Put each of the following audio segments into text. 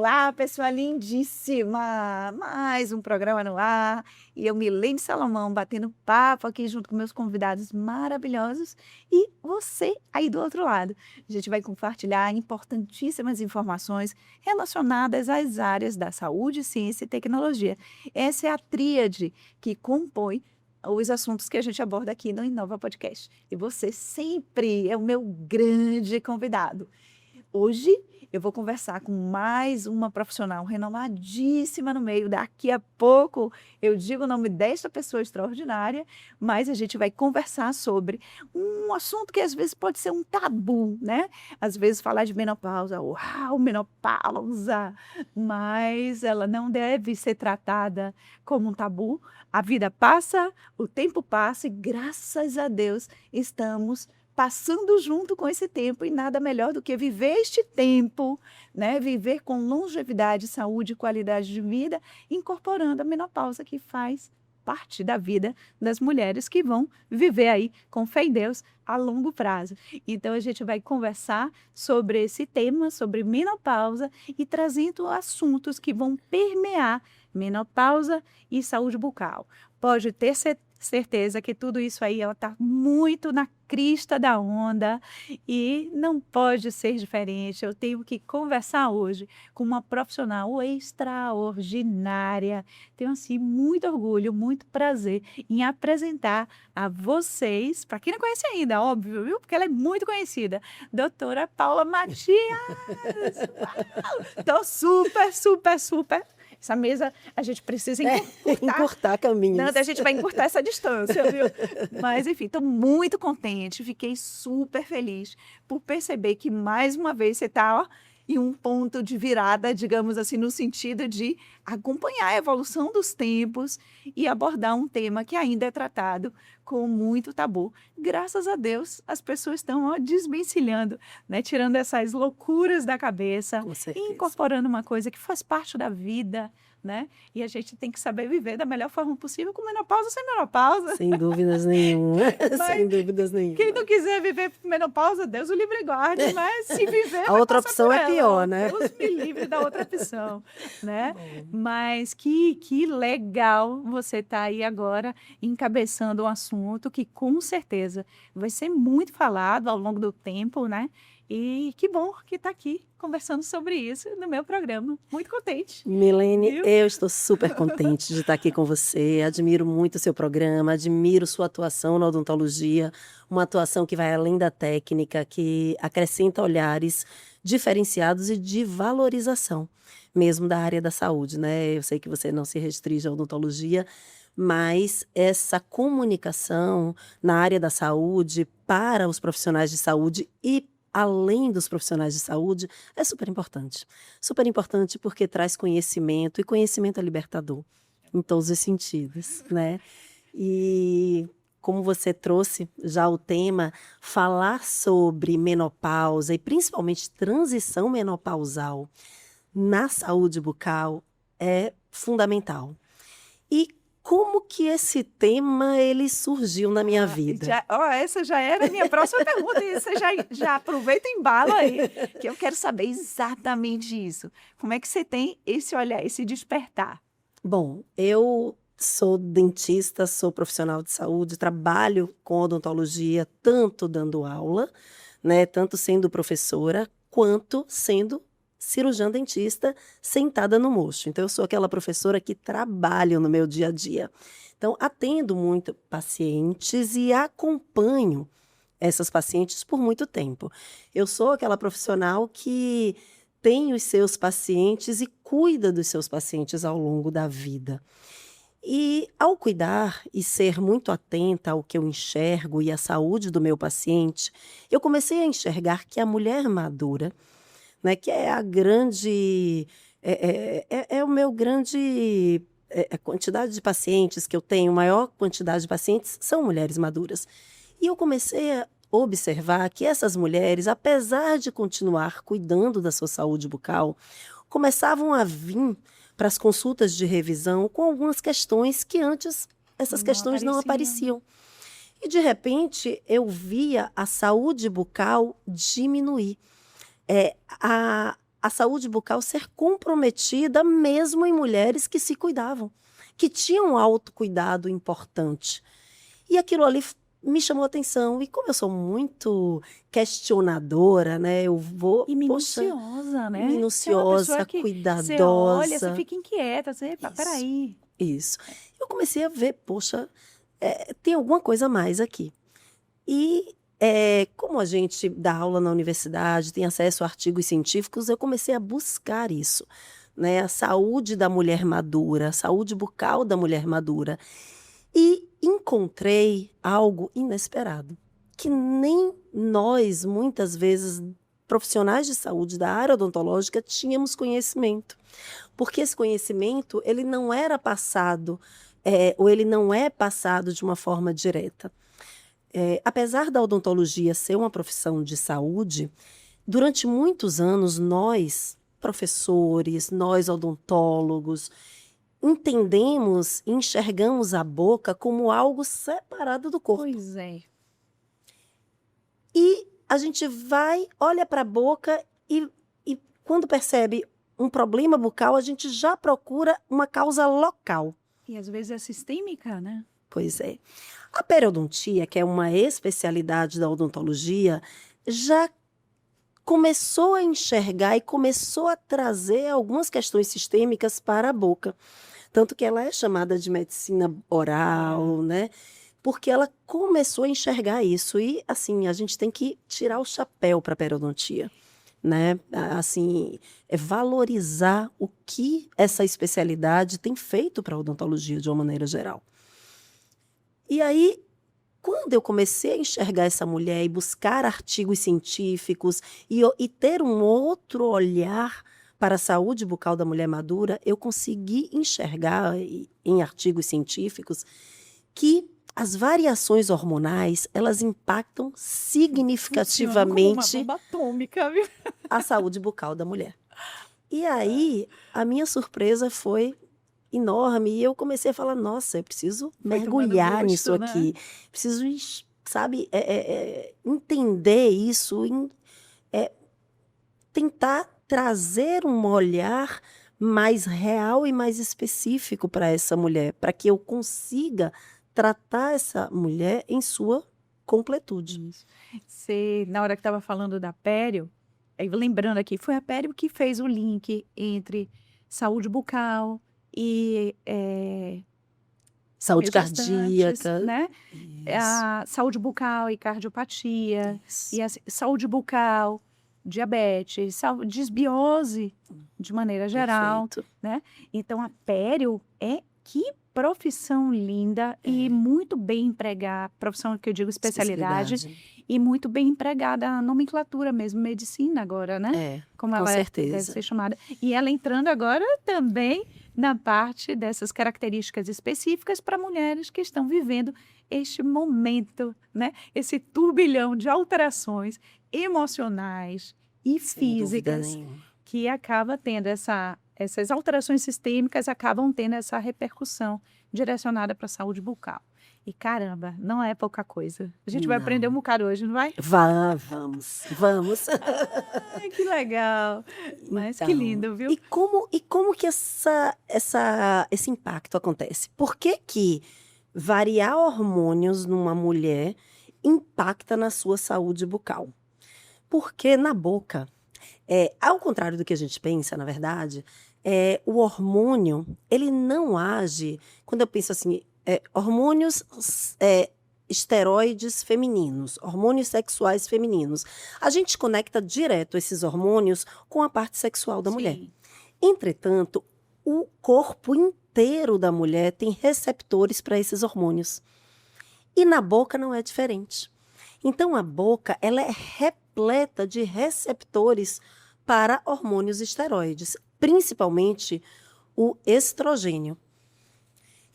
Olá, pessoa lindíssima! Mais um programa no ar. E eu, Milene Salomão, batendo papo aqui junto com meus convidados maravilhosos e você aí do outro lado. A gente vai compartilhar importantíssimas informações relacionadas às áreas da saúde, ciência e tecnologia. Essa é a tríade que compõe os assuntos que a gente aborda aqui no Inova Podcast. E você sempre é o meu grande convidado. Hoje eu vou conversar com mais uma profissional renomadíssima no meio. Daqui a pouco eu digo o nome desta pessoa extraordinária, mas a gente vai conversar sobre um assunto que às vezes pode ser um tabu, né? Às vezes falar de menopausa, uau, menopausa, mas ela não deve ser tratada como um tabu. A vida passa, o tempo passa e graças a Deus estamos passando junto com esse tempo, e nada melhor do que viver este tempo, né? Viver com longevidade, saúde e qualidade de vida, incorporando a menopausa, que faz parte da vida das mulheres que vão viver aí com fé em Deus a longo prazo. Então a gente vai conversar sobre esse tema, sobre menopausa, e trazendo assuntos que vão permear menopausa e saúde bucal. Pode ter certeza que tudo isso aí está muito na crista da onda e não pode ser diferente. Eu tenho que conversar hoje com uma profissional extraordinária. Tenho, assim, muito orgulho, muito prazer em apresentar a vocês, para quem não conhece ainda, óbvio, viu? Porque ela é muito conhecida, doutora Paula Matias. Estou super. Essa mesa a gente precisa encurtar caminhos. Não, a gente vai encurtar essa distância, viu? Mas, enfim, estou muito contente, fiquei super feliz por perceber que, mais uma vez, você está em um ponto de virada, digamos assim, no sentido de acompanhar a evolução dos tempos e abordar um tema que ainda é tratado com muito tabu. Graças a Deus, as pessoas estão desvencilhando, né? Tirando essas loucuras da cabeça e incorporando uma coisa que faz parte da vida, né? E a gente tem que saber viver da melhor forma possível, com menopausa ou sem menopausa. Sem dúvidas nenhuma. Sem dúvidas nenhuma. Quem não quiser viver com menopausa, Deus o livre e guarde, mas se viver, a outra opção é pior, né? Deus me livre da outra opção, né? Mas que legal você estar aí agora encabeçando um assunto que com certeza vai ser muito falado ao longo do tempo, né? E que bom que está aqui conversando sobre isso no meu programa. Muito contente. Milene, viu? Eu estou super contente de estar aqui com você. Admiro muito o seu programa, admiro sua atuação na odontologia, uma atuação que vai além da técnica, que acrescenta olhares diferenciados e de valorização, mesmo da área da saúde, né? Eu sei que você não se restringe à odontologia, mas essa comunicação na área da saúde para os profissionais de saúde e além dos profissionais de saúde, é super importante. Super importante porque traz conhecimento, e conhecimento é libertador, em todos os sentidos, né? E como você trouxe já o tema, falar sobre menopausa e principalmente transição menopausal na saúde bucal é fundamental. E como que esse tema ele surgiu na minha vida? Essa já era a minha próxima pergunta, e você já aproveita e embala aí, que eu quero saber exatamente isso. Como é que você tem esse olhar, esse despertar? Bom, eu sou dentista, sou profissional de saúde, trabalho com odontologia, tanto dando aula, né, tanto sendo professora, quanto sendo cirurgiã dentista sentada no mocho. Então, eu sou aquela professora que trabalha no meu dia a dia. Então, atendo muito pacientes e acompanho essas pacientes por muito tempo. Eu sou aquela profissional que tem os seus pacientes e cuida dos seus pacientes ao longo da vida. E ao cuidar e ser muito atenta ao que eu enxergo e à saúde do meu paciente, eu comecei a enxergar que a mulher madura, né, que é a grande, o meu grande quantidade de pacientes que eu tenho, maior quantidade de pacientes são mulheres maduras. E eu comecei a observar que essas mulheres, apesar de continuar cuidando da sua saúde bucal, começavam a vir para as consultas de revisão com algumas questões que antes essas questões não apareciam. E de repente eu via a saúde bucal diminuir. a saúde bucal ser comprometida mesmo em mulheres que se cuidavam, que tinham um autocuidado importante. E aquilo ali me chamou a atenção. E como eu sou muito questionadora, né? Eu vou, E poxa, minuciosa, né? Você é uma minuciosa, pessoa que você olha, você cuidadosa. fica inquieta, você, "Epa, Isso, peraí." isso. Eu comecei a ver, poxa, tem alguma coisa a mais aqui. E como a gente dá aula na universidade, tem acesso a artigos científicos, eu comecei a buscar isso, né? A saúde da mulher madura, a saúde bucal da mulher madura. E encontrei algo inesperado, que nem nós, muitas vezes, profissionais de saúde da área odontológica, tínhamos conhecimento. Porque esse conhecimento, ele não era passado, ou ele não é passado de uma forma direta. Apesar da odontologia ser uma profissão de saúde, durante muitos anos, nós, professores, nós odontólogos, entendemos, enxergamos a boca como algo separado do corpo. Pois é. E a gente vai, olha para a boca e quando percebe um problema bucal, a gente já procura uma causa local. E às vezes é sistêmica, né? Pois é. A periodontia, que é uma especialidade da odontologia, já começou a enxergar e começou a trazer algumas questões sistêmicas para a boca. Tanto que ela é chamada de medicina oral, né? Porque ela começou a enxergar isso. E, assim, a gente tem que tirar o chapéu para a periodontia, né? Assim, valorizar o que essa especialidade tem feito para a odontologia de uma maneira geral. E aí, quando eu comecei a enxergar essa mulher e buscar artigos científicos e ter um outro olhar para a saúde bucal da mulher madura, eu consegui enxergar em artigos científicos que as variações hormonais, elas impactam Funciona como uma significativamente bomba atômica, viu? a saúde bucal da mulher. E aí, a minha surpresa foi enorme. E eu comecei a falar, nossa, eu preciso Foi tomando mergulhar gosto, nisso né? aqui. Preciso, sabe, entender isso, tentar trazer um olhar mais real e mais específico para essa mulher, para que eu consiga tratar essa mulher em sua completude. Isso. Você, na hora que estava falando da pério, aí lembrando aqui, foi a pério que fez o link entre saúde bucal e Saúde gestantes, cardíaca. né? Isso, A saúde bucal e cardiopatia, isso. e a saúde bucal, diabetes, desbiose, de maneira geral, Perfeito. né? Então, a pério que profissão linda e muito bem empregada, profissão que eu digo especialidade, e muito bem empregada a nomenclatura mesmo, medicina agora, né? Como Com ela deve certeza. ser chamada. E ela entrando agora também na parte dessas características específicas para mulheres que estão vivendo este momento, né? Esse turbilhão de alterações emocionais e Sem dúvida físicas nenhuma. que acaba tendo essas alterações sistêmicas acabam tendo essa repercussão direcionada para a saúde bucal. E caramba, não é pouca coisa. A gente vai aprender um bocado hoje, não vai? Vamos. Ai, que legal. Mas que Então, lindo, viu? E como que esse impacto acontece? Por que que variar hormônios numa mulher impacta na sua saúde bucal? Porque na boca, ao contrário do que a gente pensa, na verdade, o hormônio, ele não age, quando eu penso assim, hormônios esteroides femininos, hormônios sexuais femininos. A gente conecta direto esses hormônios com a parte sexual da mulher. Sim. Entretanto, o corpo inteiro da mulher tem receptores para esses hormônios. E na boca não é diferente. Então, a boca, ela é repleta de receptores para hormônios esteroides, principalmente o estrogênio.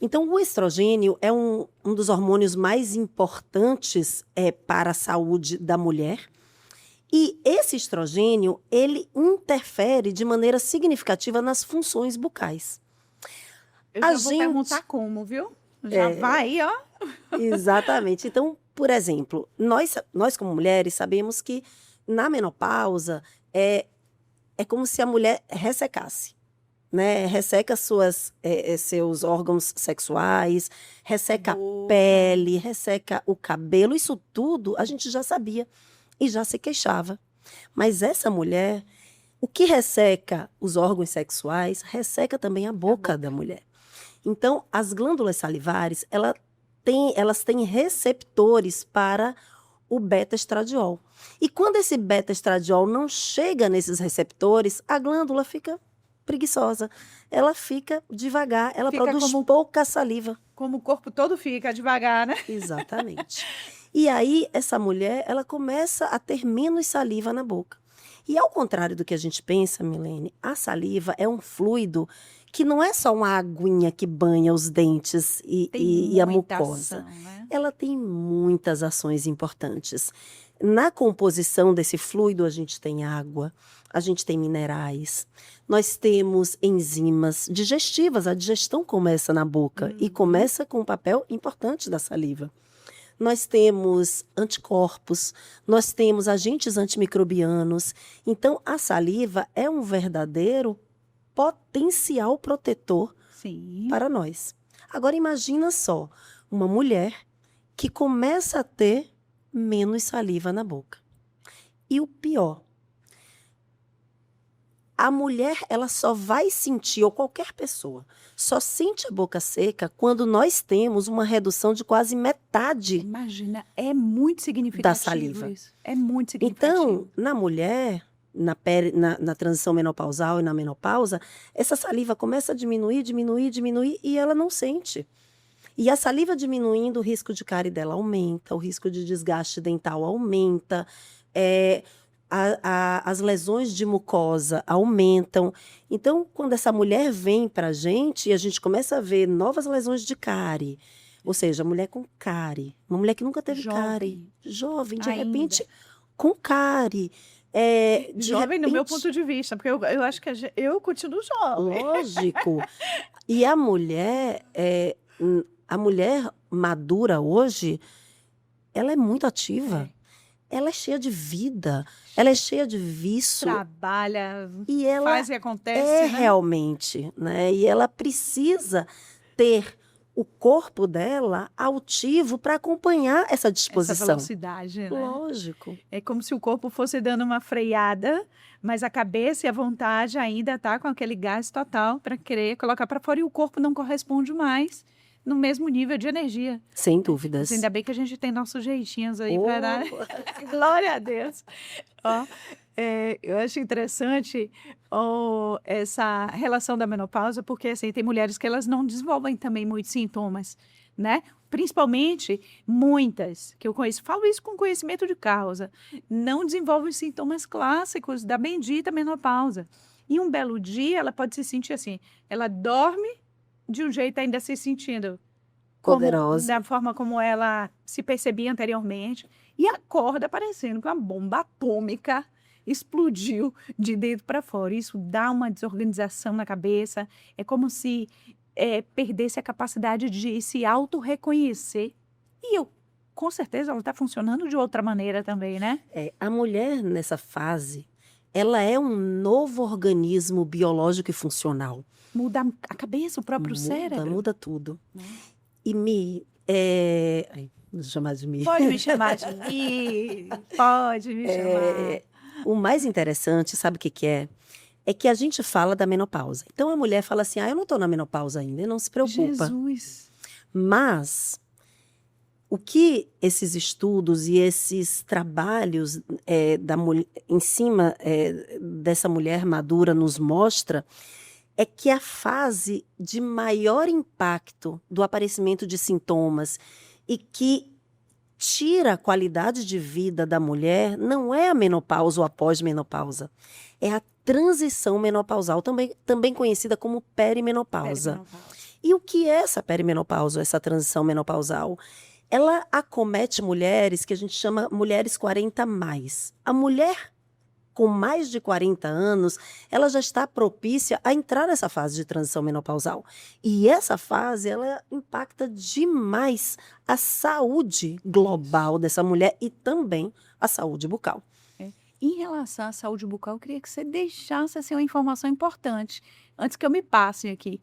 Então, o estrogênio é um dos hormônios mais importantes para a saúde da mulher. E esse estrogênio, ele interfere de maneira significativa nas funções bucais. Eu já vou perguntar como, viu? Já vai, ó. Exatamente. Então, por exemplo, nós como mulheres sabemos que na menopausa é como se a mulher ressecasse, né? Resseca seus órgãos sexuais, resseca a Boca. pele, resseca o cabelo. Isso tudo a gente já sabia e já se queixava. Mas essa mulher, o que resseca os órgãos sexuais, resseca também a boca da mulher. Então, as glândulas salivares, elas têm receptores para o beta-estradiol. E quando esse beta-estradiol não chega nesses receptores, a glândula fica preguiçosa. Ela fica devagar, ela Fica produz como- pouca saliva. Como o corpo todo fica devagar, né? Exatamente. E aí, essa mulher, ela começa a ter menos saliva na boca. E ao contrário do que a gente pensa, Milene, a saliva é um fluido que não é só uma aguinha que banha os dentes e a muita mucosa. ação, né? Ela tem muitas ações importantes. Na composição desse fluido, a gente tem água, a gente tem minerais, nós temos enzimas digestivas. A digestão começa na boca e começa com um papel importante da saliva. Nós temos anticorpos, nós temos agentes antimicrobianos. Então, a saliva é um verdadeiro potencial protetor Sim. para nós. Agora, imagina só, uma mulher que começa a ter menos saliva na boca. E o pior, a mulher, ela só vai sentir, ou qualquer pessoa, só sente a boca seca quando nós temos uma redução de quase metade. Imagina, é muito significativo Da saliva. isso. É muito significativo. Então, na mulher, na transição menopausal e na menopausa, essa saliva começa a diminuir, e ela não sente. E a saliva diminuindo, o risco de cárie dela aumenta, o risco de desgaste dental aumenta, as lesões de mucosa aumentam. Então, quando essa mulher vem para a gente começa a ver novas lesões de cárie, ou seja, mulher com cárie, uma mulher que nunca teve cárie, jovem, de Ainda. repente, com cárie. Jovem no meu ponto de vista, porque eu acho que eu continuo jovem. Lógico. E a mulher madura hoje, ela é muito ativa. Ela é cheia de vida, ela é cheia de vício. Trabalha, E ela faz e acontece, é né? realmente, né? E ela precisa ter o corpo dela altivo para acompanhar essa Essa disposição. velocidade, né? Lógico. É como se o corpo fosse dando uma freada, mas a cabeça e a vontade ainda tá com aquele gás total para querer colocar para fora e o corpo não corresponde mais no mesmo nível de energia. Sem dúvidas. Mas ainda bem que a gente tem nossos jeitinhos aí Oh, para dar. Glória a Deus. Ó, eu acho interessante essa relação da menopausa, porque assim, tem mulheres que elas não desenvolvem também muitos sintomas, né? Principalmente muitas que eu conheço, falo isso com conhecimento de causa, não desenvolvem os sintomas clássicos da bendita menopausa. E um belo dia ela pode se sentir assim, ela dorme de um jeito ainda se sentindo poderosa. da forma como ela se percebia anteriormente e acorda parecendo que uma bomba atômica explodiu de dentro para fora. Isso dá uma desorganização na cabeça, é como se perdesse a capacidade de se auto-reconhecer. E com certeza, ela está funcionando de outra maneira também, né? A mulher, nessa fase, ela é um novo organismo biológico e funcional. Muda a cabeça, o próprio cérebro. Muda tudo. E vou chamar de Mi. Pode me chamar de Mi, pode me chamar. O mais interessante, sabe o que é? É que a gente fala da menopausa. Então, a mulher fala assim, eu não estou na menopausa ainda, e não se preocupa. Jesus. Mas, o que esses estudos e esses trabalhos em cima dessa mulher madura nos mostra é que a fase de maior impacto do aparecimento de sintomas e que tira a qualidade de vida da mulher não é a menopausa ou a pós-menopausa, é a transição menopausal, também conhecida como perimenopausa. E o que é essa perimenopausa, essa transição menopausal? Ela acomete mulheres que a gente chama mulheres 40 mais. A mulher com mais de 40 anos, ela já está propícia a entrar nessa fase de transição menopausal. E essa fase, ela impacta demais a saúde global dessa mulher e também a saúde bucal. Em relação à saúde bucal, eu queria que você deixasse, assim, uma informação importante, antes que eu me passe aqui.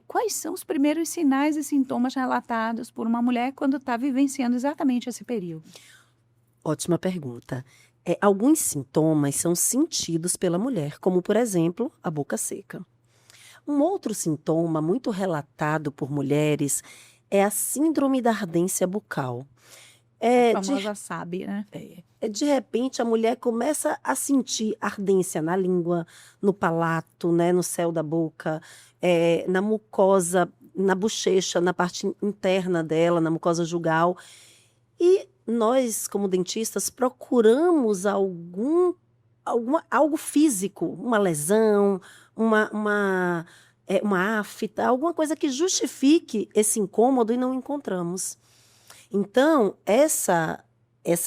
Quais são os primeiros sinais e sintomas relatados por uma mulher quando está vivenciando exatamente esse período? Ótima pergunta. Alguns sintomas são sentidos pela mulher, como, por exemplo, a boca seca. Um outro sintoma muito relatado por mulheres é a síndrome da ardência bucal. A É, de, famosa SAB, né? de repente, a mulher começa a sentir ardência na língua, no palato, né, no céu da boca, na mucosa, na bochecha, na parte interna dela, na mucosa jugal. E nós, como dentistas, procuramos algo físico, uma lesão, uma afta, alguma coisa que justifique esse incômodo e não encontramos. Então, essa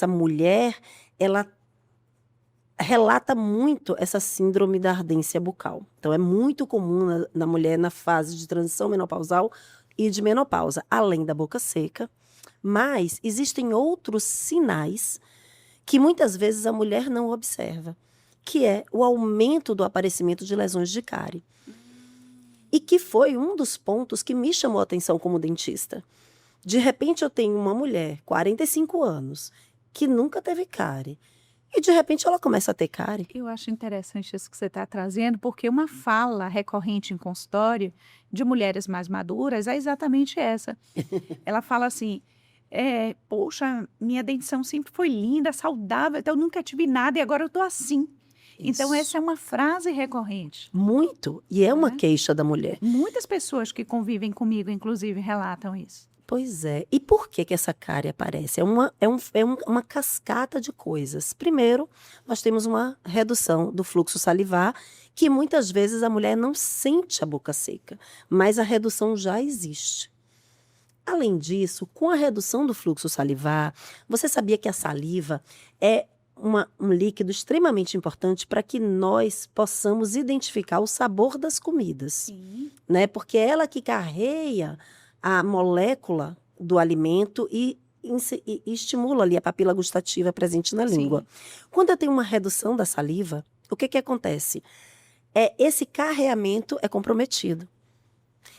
mulher, ela relata muito essa síndrome da ardência bucal. Então, é muito comum na mulher na fase de transição menopausal e de menopausa, além da boca seca. Mas existem outros sinais que muitas vezes a mulher não observa, que é o aumento do aparecimento de lesões de cárie. E que foi um dos pontos que me chamou a atenção como dentista. De repente eu tenho uma mulher, 45 anos, que nunca teve cárie. E de repente ela começa a ter cárie. Eu acho interessante isso que você está trazendo, porque uma fala recorrente em consultório de mulheres mais maduras é exatamente essa. Ela fala assim: poxa, minha dentição sempre foi linda, saudável, então eu nunca tive nada e agora eu tô assim. Então, Isso. essa é uma frase recorrente, Muito. E é uma né? queixa da mulher. Muitas pessoas que convivem comigo, inclusive, relatam isso. Pois é. E por que essa cárie aparece? É uma cascata de coisas. Primeiro, nós temos uma redução do fluxo salivar, que muitas vezes a mulher não sente a boca seca, mas a redução já existe. Além disso, com a redução do fluxo salivar, você sabia que a saliva é um líquido extremamente importante para que nós possamos identificar o sabor das comidas, Sim. né? Porque é ela que carrega a molécula do alimento e estimula ali a papila gustativa presente na língua. Quando eu tenho uma redução da saliva, o que acontece? Esse carreamento é comprometido.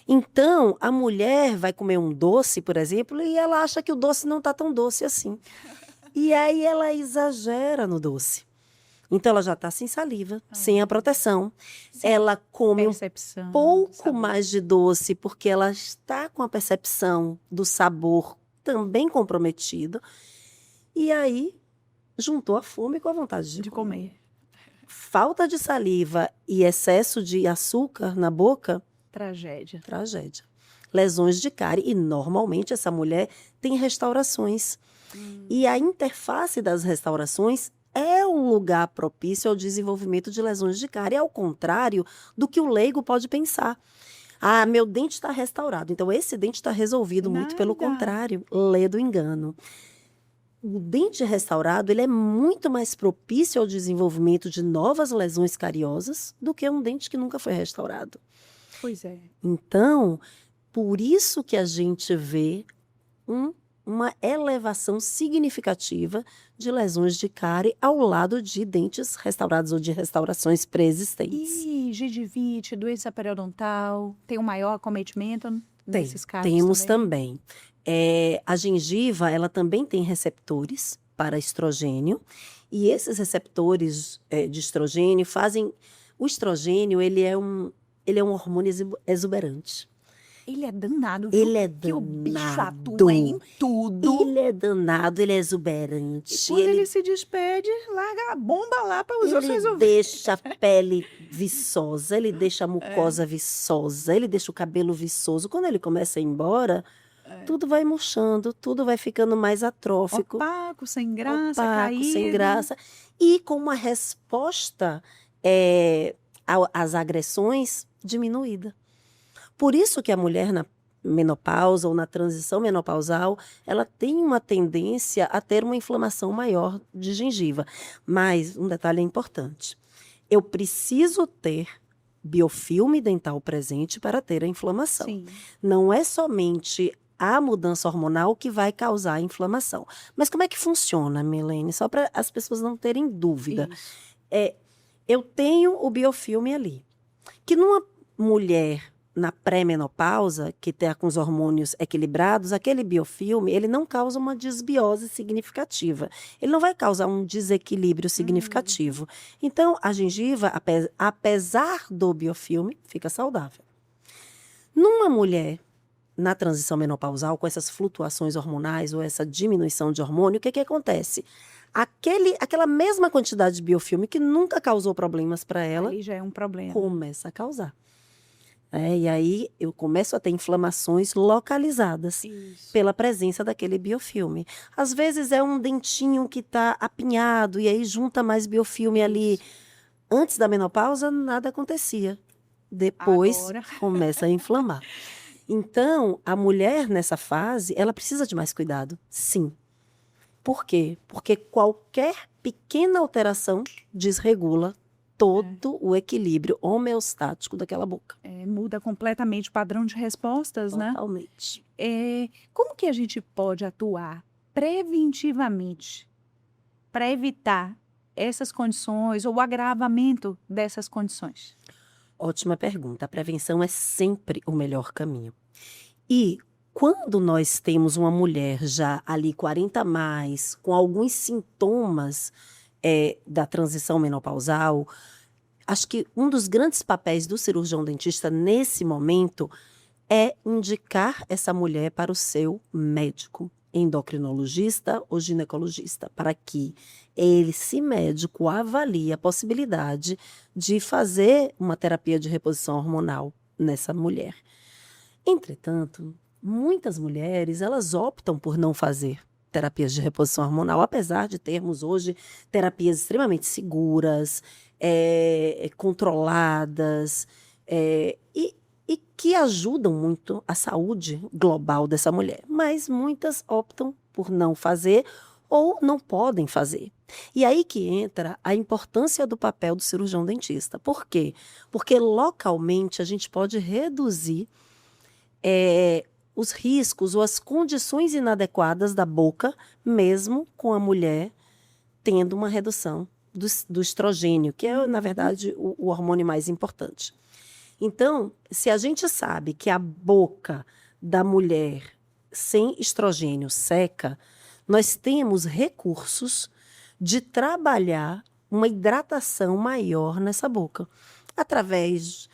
Então, a mulher vai comer um doce, por exemplo, e ela acha que o doce não está tão doce assim. E aí ela exagera no doce. Então, ela já está sem saliva, sem a proteção. Sim. Ela come Percepção, um pouco sabor. mais de doce, porque ela está com a percepção do sabor também comprometido. E aí, juntou a fome com a vontade de De comer. comer. Falta de saliva e excesso de açúcar na boca, Tragédia. tragédia. Lesões de cárie. E, normalmente, essa mulher tem restaurações. E a interface das restaurações é um lugar propício ao desenvolvimento de lesões de cárie, ao contrário do que o leigo pode pensar. Ah, meu dente está restaurado, então esse dente está resolvido. Muito pelo Nada. contrário, lê do engano. O dente restaurado, ele é muito mais propício ao desenvolvimento de novas lesões cariosas do que um dente que nunca foi restaurado. Pois é. Então, por isso que a gente vê uma elevação significativa de lesões de cárie ao lado de dentes restaurados ou de restaurações pré-existentes. E gengivite, doença periodontal, tem um maior acometimento nesses casos Temos também? A gengiva, ela também tem receptores para estrogênio, e esses receptores de estrogênio fazem... O estrogênio, ele é um hormônio exuberante. Ele é danado, viu? Ele é Que o bicho danado. atua em tudo. Ele é danado, ele é exuberante. E quando ele se despede, larga a bomba lá para os outros Ele resolver. deixa a pele viçosa, ele deixa a mucosa viçosa, ele deixa o cabelo viçoso. Quando ele começa a ir embora, tudo vai murchando, tudo vai ficando mais atrófico, Opaco, sem graça, opaco, sem caído. graça. E com uma resposta às agressões diminuída. Por isso que a mulher na menopausa ou na transição menopausal, ela tem uma tendência a ter uma inflamação maior de gengiva. Mas um detalhe importante. Eu preciso ter biofilme dental presente para ter a inflamação. Sim. Não é somente a mudança hormonal que vai causar a inflamação. Mas como é que funciona, Milene? Só para as pessoas não terem dúvida. Isso. Eu tenho o biofilme ali, que numa mulher na pré-menopausa, que está com os hormônios equilibrados, aquele biofilme, ele não causa uma desbiose significativa. Ele não vai causar um desequilíbrio significativo. Então, a gengiva, apesar do biofilme, fica saudável. Numa mulher na transição menopausal, com essas flutuações hormonais ou essa diminuição de hormônio, o que acontece? Aquela mesma quantidade de biofilme que nunca causou problemas para ela, Ali já é um problema. começa a causar. E aí eu começo a ter inflamações localizadas Isso. pela presença daquele biofilme. Às vezes é um dentinho que está apinhado e aí junta mais biofilme ali. Antes da menopausa, nada acontecia. Depois Agora. começa a inflamar. Então, a mulher nessa fase, ela precisa de mais cuidado, sim. Por quê? Porque qualquer pequena alteração desregula todo o equilíbrio homeostático daquela boca. Muda completamente o padrão de respostas, né? Totalmente. Como que a gente pode atuar preventivamente para evitar essas condições ou o agravamento dessas condições? Ótima pergunta. A prevenção é sempre o melhor caminho. E quando nós temos uma mulher já ali 40 a mais, com alguns sintomas da transição menopausal, acho que um dos grandes papéis do cirurgião dentista nesse momento é indicar essa mulher para o seu médico, endocrinologista ou ginecologista, para que esse médico avalie a possibilidade de fazer uma terapia de reposição hormonal nessa mulher. Entretanto, muitas mulheres, elas optam por não fazer terapias de reposição hormonal, apesar de termos hoje terapias extremamente seguras, controladas, e que ajudam muito a saúde global dessa mulher. Mas muitas optam por não fazer ou não podem fazer. E aí que entra a importância do papel do cirurgião dentista. Por quê? Porque localmente a gente pode reduzir os riscos ou as condições inadequadas da boca, mesmo com a mulher tendo uma redução do estrogênio, que é, na verdade, o hormônio mais importante. Então, se a gente sabe que a boca da mulher sem estrogênio seca, nós temos recursos de trabalhar uma hidratação maior nessa boca, através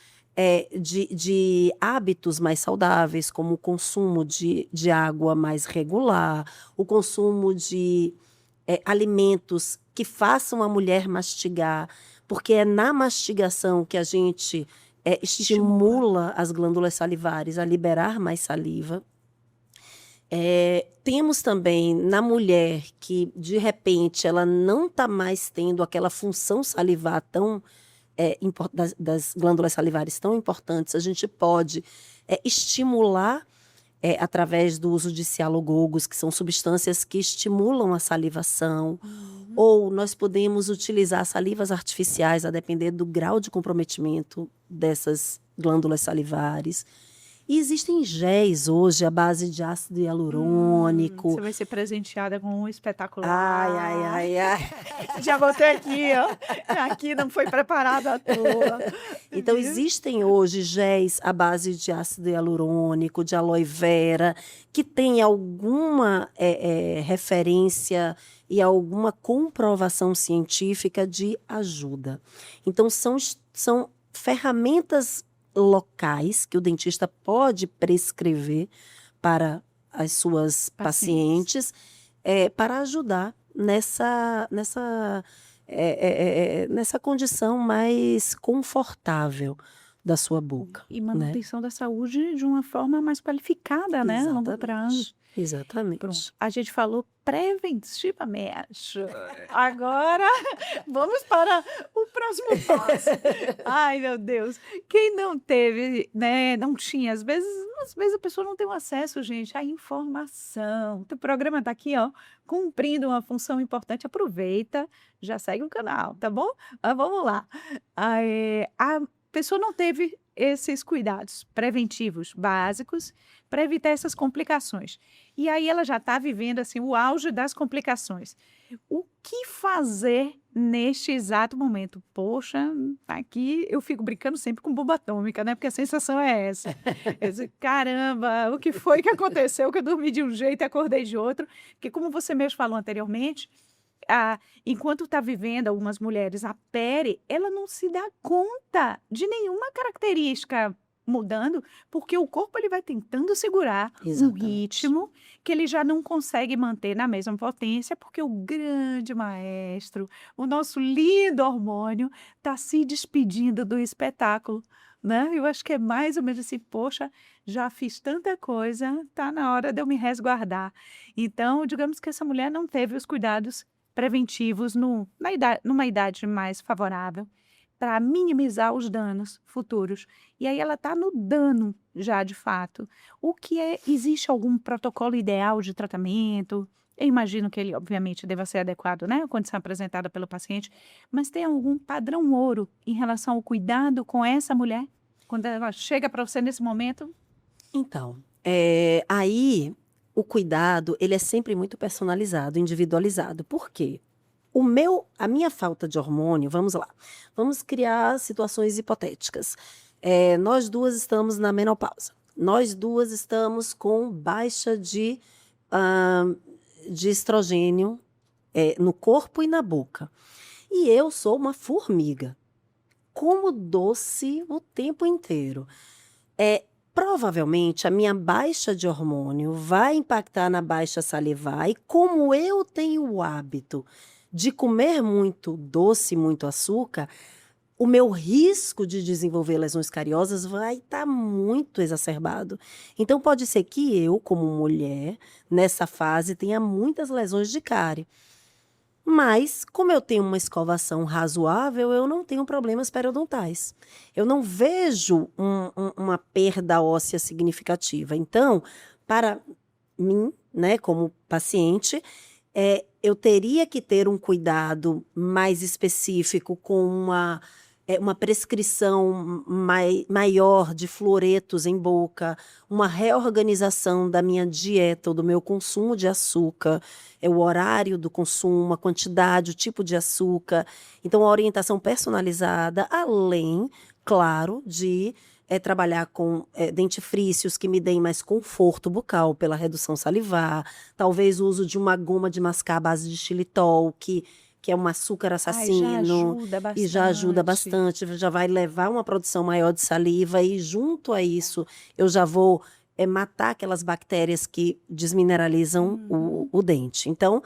de hábitos mais saudáveis, como o consumo de água mais regular, o consumo de alimentos que façam a mulher mastigar, porque é na mastigação que a gente estimula as glândulas salivares a liberar mais saliva. Temos também na mulher que, de repente, ela não está mais tendo aquela função salivar tão das glândulas salivares tão importantes, a gente pode estimular através do uso de cialogogos, que são substâncias que estimulam a salivação, ou nós podemos utilizar salivas artificiais, a depender do grau de comprometimento dessas glândulas salivares. E existem géis hoje à base de ácido hialurônico. Você vai ser presenteada com um espetacular. Ai. Já botei aqui, ó. Aqui não foi preparado à toa. Então, existem hoje géis à base de ácido hialurônico, de aloe vera, que tem alguma referência e alguma comprovação científica de ajuda. Então, são ferramentas locais que o dentista pode prescrever para as suas pacientes para ajudar nessa condição mais confortável da sua boca. E manutenção da saúde de uma forma mais qualificada, né? A longo prazo. Exatamente. Pronto. A gente falou preventivamente. Agora, vamos para o próximo passo. Ai, meu Deus. Quem não teve, né? Não tinha. Às vezes a pessoa não tem o acesso, gente, à informação. O programa está aqui, ó, cumprindo uma função importante. Aproveita, já segue o canal, tá bom? Mas vamos lá. A pessoa não teve esses cuidados preventivos básicos, para evitar essas complicações. E aí ela já está vivendo assim o auge das complicações. O que fazer neste exato momento? Poxa, aqui eu fico brincando sempre com bomba atômica, né? Porque a sensação é essa. Eu digo, caramba, o que foi que aconteceu que eu dormi de um jeito e acordei de outro? Porque como você mesmo falou anteriormente, enquanto está vivendo algumas mulheres a pele, ela não se dá conta de nenhuma característica mudando, porque o corpo ele vai tentando segurar um Exatamente. ritmo que ele já não consegue manter na mesma potência, porque o grande maestro, o nosso lindo hormônio, está se despedindo do espetáculo, né? Eu acho que é mais ou menos assim, poxa, já fiz tanta coisa, tá na hora de eu me resguardar. Então, digamos que essa mulher não teve os cuidados preventivos numa idade mais favorável para minimizar os danos futuros. E aí ela está no dano já de fato. Existe algum protocolo ideal de tratamento? Eu imagino que ele, obviamente, deva ser adequado, né, à condição apresentada pelo paciente, mas tem algum padrão ouro em relação ao cuidado com essa mulher? Quando ela chega para você nesse momento? Então, aí o cuidado, ele é sempre muito personalizado, individualizado. Por quê? A minha falta de hormônio, vamos lá, vamos criar situações hipotéticas. Nós duas estamos na menopausa. Nós duas estamos com baixa de estrogênio, no corpo e na boca. E eu sou uma formiga, como doce o tempo inteiro. Provavelmente a minha baixa de hormônio vai impactar na baixa salivar, e como eu tenho o hábito de comer muito doce, muito açúcar, o meu risco de desenvolver lesões cariosas vai estar muito exacerbado. Então pode ser que eu, como mulher, nessa fase, tenha muitas lesões de cárie. Mas, como eu tenho uma escovação razoável, eu não tenho problemas periodontais. Eu não vejo uma perda óssea significativa. Então, para mim, né, como paciente, eu teria que ter um cuidado mais específico com uma prescrição maior de fluoretos em boca, uma reorganização da minha dieta ou do meu consumo de açúcar, o horário do consumo, a quantidade, o tipo de açúcar. Então, a orientação personalizada, além, claro, de trabalhar com dentifrícios que me deem mais conforto bucal pela redução salivar, talvez o uso de uma goma de mascar à base de xilitol, que é um açúcar Ai, já assassino, ajuda e já ajuda bastante. bastante, já vai levar uma produção maior de saliva, e junto a isso eu já vou matar aquelas bactérias que desmineralizam o dente. Então,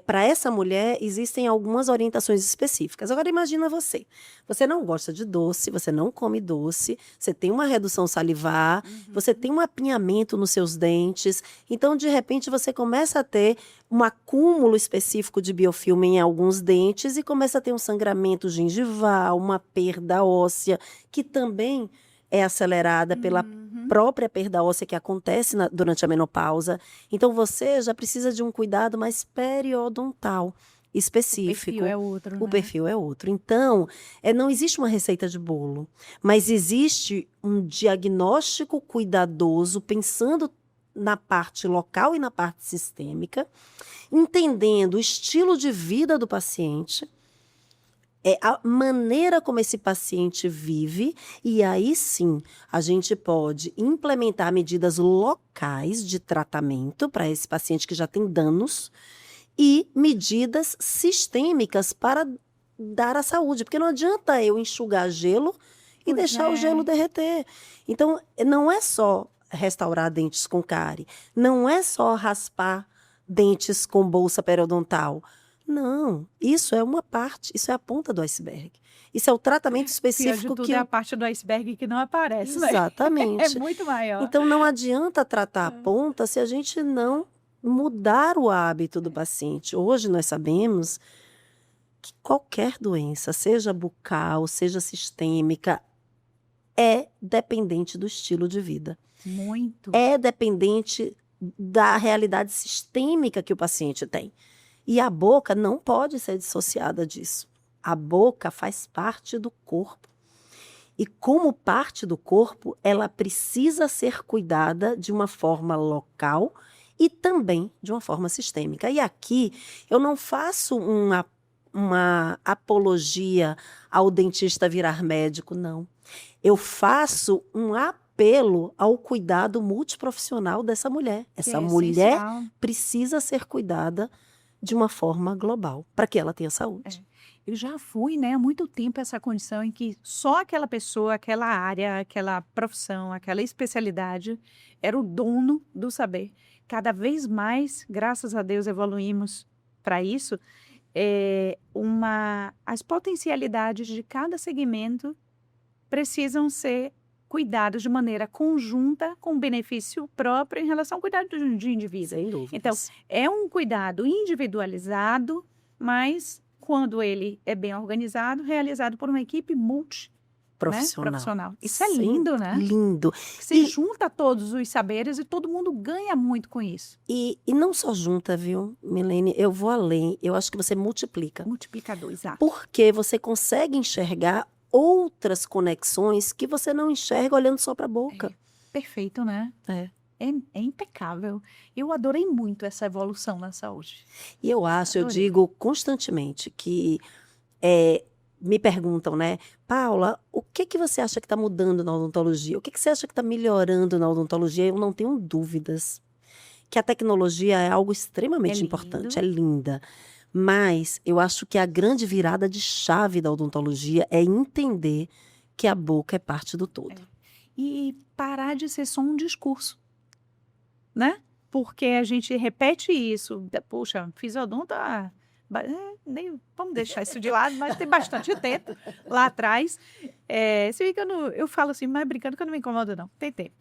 para essa mulher, existem algumas orientações específicas. Agora, imagina você. Você não gosta de doce, você não come doce, você tem uma redução salivar, você tem um apinhamento nos seus dentes. Então, de repente, você começa a ter um acúmulo específico de biofilme em alguns dentes e começa a ter um sangramento gengival, uma perda óssea, que também é acelerada pela própria perda óssea que acontece durante a menopausa. Então, você já precisa de um cuidado mais periodontal O específico. perfil é outro, O né? perfil é outro. Então, não existe uma receita de bolo, mas existe um diagnóstico cuidadoso, pensando na parte local e na parte sistêmica, entendendo o estilo de vida do paciente, a maneira como esse paciente vive, e aí sim a gente pode implementar medidas locais de tratamento para esse paciente que já tem danos e medidas sistêmicas para dar a saúde, porque não adianta eu enxugar gelo e Pois deixar o é. gelo derreter. Então, não é só restaurar dentes com cárie, não é só raspar dentes com bolsa periodontal. Não, isso é uma parte, isso é a ponta do iceberg. Isso é o tratamento Pior de específico tudo que é a eu... parte do iceberg que não aparece, né? É Exatamente. muito maior. Então, não adianta tratar a ponta se a gente não mudar o hábito do paciente. Hoje nós sabemos que qualquer doença, seja bucal, seja sistêmica, é dependente do estilo de vida. Muito. É dependente da realidade sistêmica que o paciente tem. E a boca não pode ser dissociada disso. A boca faz parte do corpo. E como parte do corpo, ela precisa ser cuidada de uma forma local e também de uma forma sistêmica. E aqui eu não faço uma apologia ao dentista virar médico, não. Eu faço um apelo ao cuidado multiprofissional dessa mulher. Que Essa é mulher essencial. precisa ser cuidada de uma forma global, para que ela tenha saúde. Eu já fui, né, há muito tempo essa condição em que só aquela pessoa, aquela área, aquela profissão, aquela especialidade era o dono do saber. Cada vez mais, graças a Deus, evoluímos para isso. As potencialidades de cada segmento precisam ser cuidados de maneira conjunta, com benefício próprio em relação ao cuidado de indivíduo. Sem Então, dúvidas. é um cuidado individualizado, mas quando ele é bem organizado, realizado por uma equipe profissional. Isso é Sim, lindo, né? lindo. Você E, junta todos os saberes e todo mundo ganha muito com isso. e não só junta, viu, Milene? Eu vou além. Eu acho que você multiplica. Multiplicador, exato. Porque você consegue enxergar outras conexões que você não enxerga olhando só para a boca. Perfeito, né? É. É impecável. Eu adorei muito essa evolução na saúde. E eu acho, eu Adorei. digo constantemente que me perguntam, né, Paula, o que que você acha que está mudando na odontologia? O que que você acha que está melhorando na odontologia? Eu não tenho dúvidas que a tecnologia é algo extremamente importante, é linda. Mas eu acho que a grande virada de chave da odontologia é entender que a boca é parte do todo. E parar de ser só um discurso, né? Porque a gente repete isso. Puxa, fisiodonto, vamos deixar isso de lado, mas tem bastante tempo lá atrás. Se bem que eu falo assim, mas brincando que eu não me incomodo, não. Tem tempo.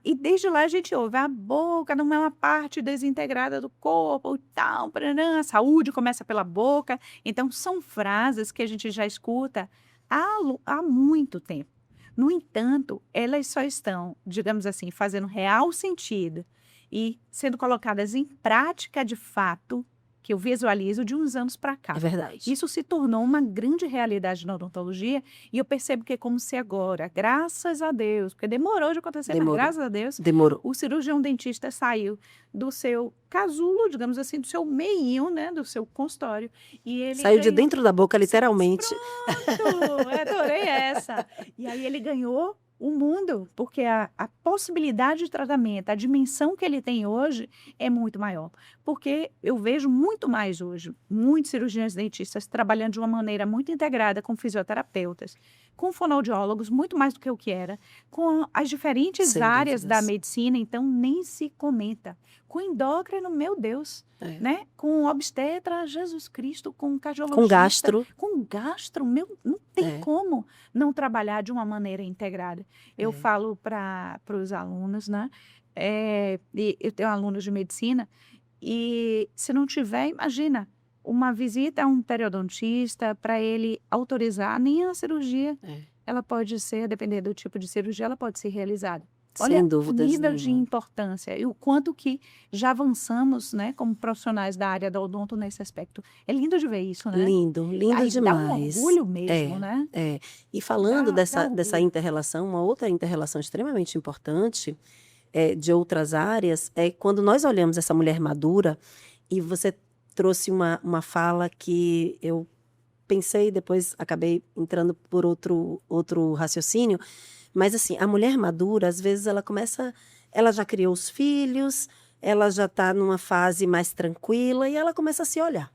E desde lá a gente ouve, a boca não é uma parte desintegrada do corpo e tal, a saúde começa pela boca. Então, são frases que a gente já escuta há muito tempo. No entanto, elas só estão, digamos assim, fazendo real sentido e sendo colocadas em prática de fato, que eu visualizo de uns anos para cá. É verdade. Isso se tornou uma grande realidade na odontologia e eu percebo que é como se agora, graças a Deus, porque demorou de acontecer, Demorou. mas graças a Deus, Demorou. o cirurgião dentista saiu do seu casulo, digamos assim, do seu meinho, né, do seu consultório, e ele Saiu de ganhou... dentro da boca, literalmente. Pronto, adorei essa. E aí ele ganhou o mundo, porque a possibilidade de tratamento, a dimensão que ele tem hoje é muito maior. Porque eu vejo muito mais hoje, muitos cirurgiões dentistas trabalhando de uma maneira muito integrada com fisioterapeutas, com fonoaudiólogos, muito mais do que o que era, com as diferentes Sem áreas da dúvidas. medicina, então nem se comenta. Com endócrino, meu Deus, né? Com obstetra, Jesus Cristo, com cardiologista. Com gastro. Com gastro, não tem como não trabalhar de uma maneira integrada. Eu falo para os alunos, né? Eu tenho alunos de medicina, e se não tiver, imagina, uma visita a um periodontista para ele autorizar nem a cirurgia. Ela pode ser, dependendo do tipo de cirurgia, ela pode ser realizada. Olha Sem o dúvidas nível de nenhuma. importância e o quanto que já avançamos, né, como profissionais da área da odonto nesse aspecto. É lindo de ver isso, né? Lindo, lindo Aí dá um demais. orgulho mesmo, né? E falando Dá dessa orgulho. inter-relação, uma outra inter-relação extremamente importante de outras áreas é quando nós olhamos essa mulher madura, e você trouxe uma fala que eu pensei, depois acabei entrando por outro raciocínio, mas assim, a mulher madura, às vezes ela já criou os filhos, ela já está numa fase mais tranquila e ela começa a se olhar.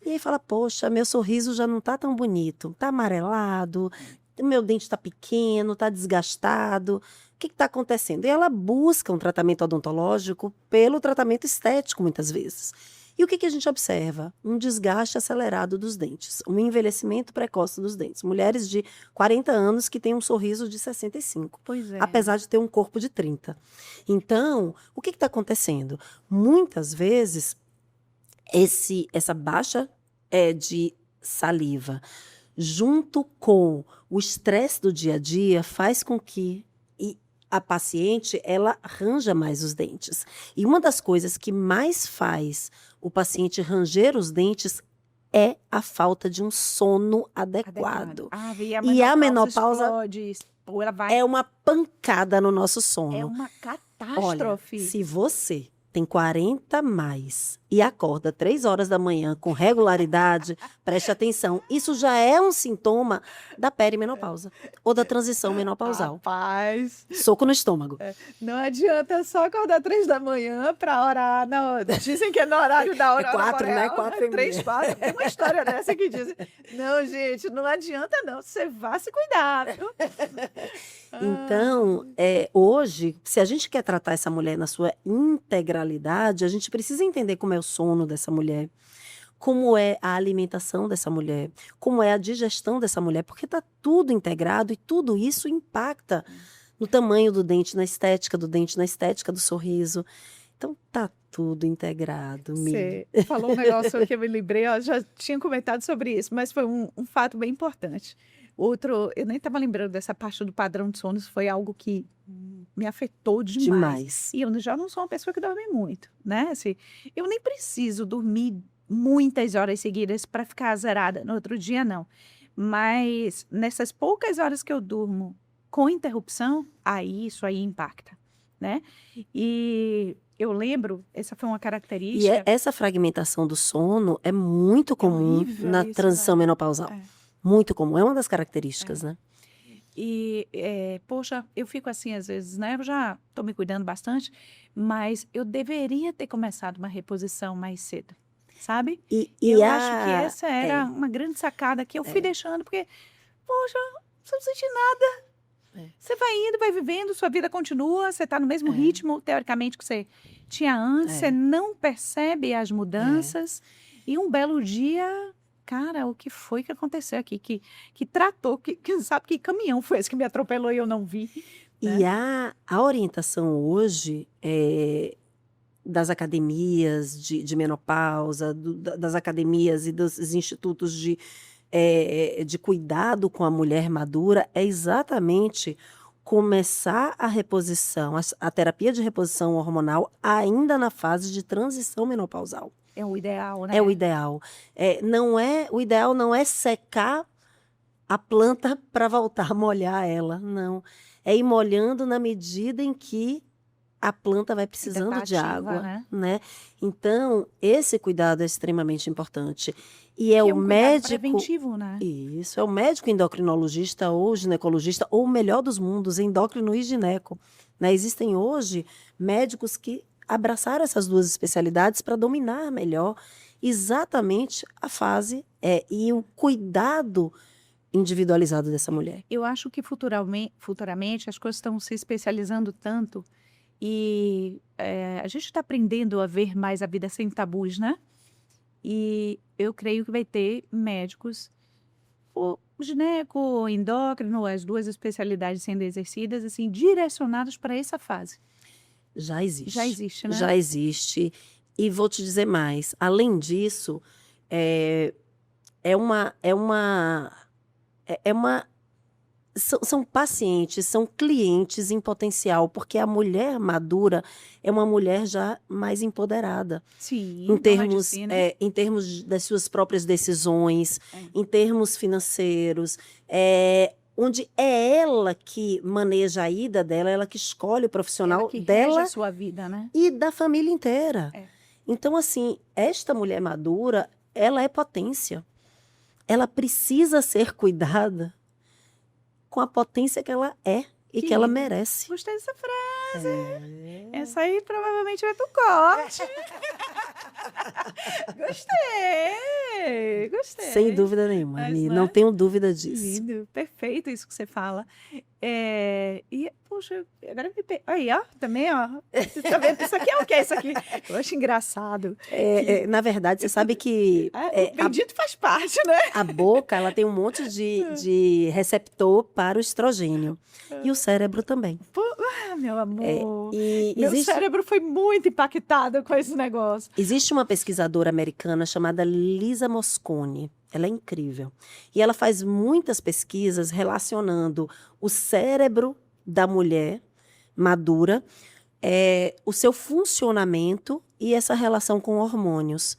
E aí fala, poxa, meu sorriso já não está tão bonito, está amarelado, meu dente está pequeno, está desgastado, o que está acontecendo? E ela busca um tratamento odontológico pelo tratamento estético, muitas vezes. E o que a gente observa? Um desgaste acelerado dos dentes, um envelhecimento precoce dos dentes. Mulheres de 40 anos que têm um sorriso de 65, Pois é. apesar de ter um corpo de 30. Então, o que está acontecendo? Muitas vezes, essa baixa de saliva, junto com o estresse do dia a dia, faz com que a paciente ela ranja mais os dentes. E uma das coisas que mais faz o paciente ranger os dentes é a falta de um sono adequado. E a E a menopausa menopausa explode, ou ela vai... é uma pancada no nosso É sono. uma Olha, catástrofe. se você tem 40 mais e acorda 3 horas da manhã com regularidade, preste atenção, isso já é um sintoma da perimenopausa ou da transição menopausal. Rapaz, Soco no estômago. não adianta só acordar 3 da manhã pra orar. Não, dizem que é no horário da aurora 4, né? boreal, 4 e 3, meia. 4. Tem uma história dessa que diz. Não, gente, não adianta não. Você vá se cuidar, viu? Então, hoje, se a gente quer tratar essa mulher na sua integralidade, a gente precisa entender como é o sono dessa mulher, como é a alimentação dessa mulher, como é a digestão dessa mulher, porque está tudo integrado e tudo isso impacta no tamanho do dente, na estética do dente, na estética do sorriso. Então, tá tudo integrado, Mi. Você falou um negócio que eu me lembrei, ó, já tinha comentado sobre isso, mas foi um fato bem importante. Outro, eu nem estava lembrando dessa parte do padrão de sono, isso foi algo que me afetou demais. Demais. E eu já não sou uma pessoa que dorme muito, né? Assim, eu nem preciso dormir muitas horas seguidas para ficar zerada no outro dia, não. Mas nessas poucas horas que eu durmo com interrupção, aí isso aí impacta, né? E eu lembro, essa foi uma E característica. essa fragmentação do sono é muito comum horrível na isso, transição né? menopausal. É. Muito comum. É uma das características, né? E, poxa, eu fico assim às vezes, né? Eu já estou me cuidando bastante, mas eu deveria ter começado uma reposição mais cedo, sabe? Eu acho que essa era uma grande sacada que eu fui deixando, porque, poxa, você não sente nada. Você vai indo, vai vivendo, sua vida continua, você está no mesmo ritmo, teoricamente, que você tinha antes, você não percebe as mudanças, e um belo dia... Cara, o que foi que aconteceu aqui? Que tratou, que sabe que caminhão foi esse que me atropelou e eu não vi, né? E a orientação hoje das academias de menopausa, das academias e dos institutos de cuidado com a mulher madura é exatamente começar a reposição, a terapia de reposição hormonal ainda na fase de transição menopausal. É o ideal, né? É o ideal. O ideal não é secar a planta para voltar a molhar ela, não. É ir molhando na medida em que a planta vai precisando de água, né? Então, esse cuidado é extremamente importante. E é o médico preventivo, né? Isso, é o médico endocrinologista ou ginecologista, ou o melhor dos mundos, endócrino e gineco, né? Existem hoje médicos que abraçaram essas duas especialidades para dominar melhor exatamente a fase e o cuidado individualizado dessa mulher. Eu acho que futuramente as coisas estão se especializando tanto e a gente está aprendendo a ver mais a vida sem tabus, né? E eu creio que vai ter médicos, o gineco, o endócrino, as duas especialidades sendo exercidas, assim, direcionados para essa fase. Já existe. Já existe, né? Já existe. E vou te dizer mais. Além disso, são pacientes, são clientes em potencial, porque a mulher madura é uma mulher já mais empoderada. Sim, em termos das suas próprias decisões, em termos financeiros, onde é ela que maneja a ida dela, ela que escolhe o profissional ela que dela rege a sua vida, né? e da família inteira. Então, assim, esta mulher madura, ela é potência. Ela precisa ser cuidada com a potência que ela é e que ela merece. Gostei dessa frase. Essa aí provavelmente vai pro corte. Gostei. Sem dúvida nenhuma, Mi, não tenho dúvida disso. Lindo, perfeito isso que você fala. E, poxa, agora aí, ó, também, ó. Você tá vendo? Isso aqui é o que? Isso aqui. Eu acho engraçado. Na verdade, você sabe que o bendito faz parte, né? a boca, ela tem um monte de receptor para o estrogênio. E o cérebro também. Meu amor. Meu cérebro foi muito impactado com esse negócio. Existe uma pesquisadora americana chamada Lisa Moscone. Ela é incrível. E ela faz muitas pesquisas relacionando o cérebro da mulher madura, o seu funcionamento e essa relação com hormônios.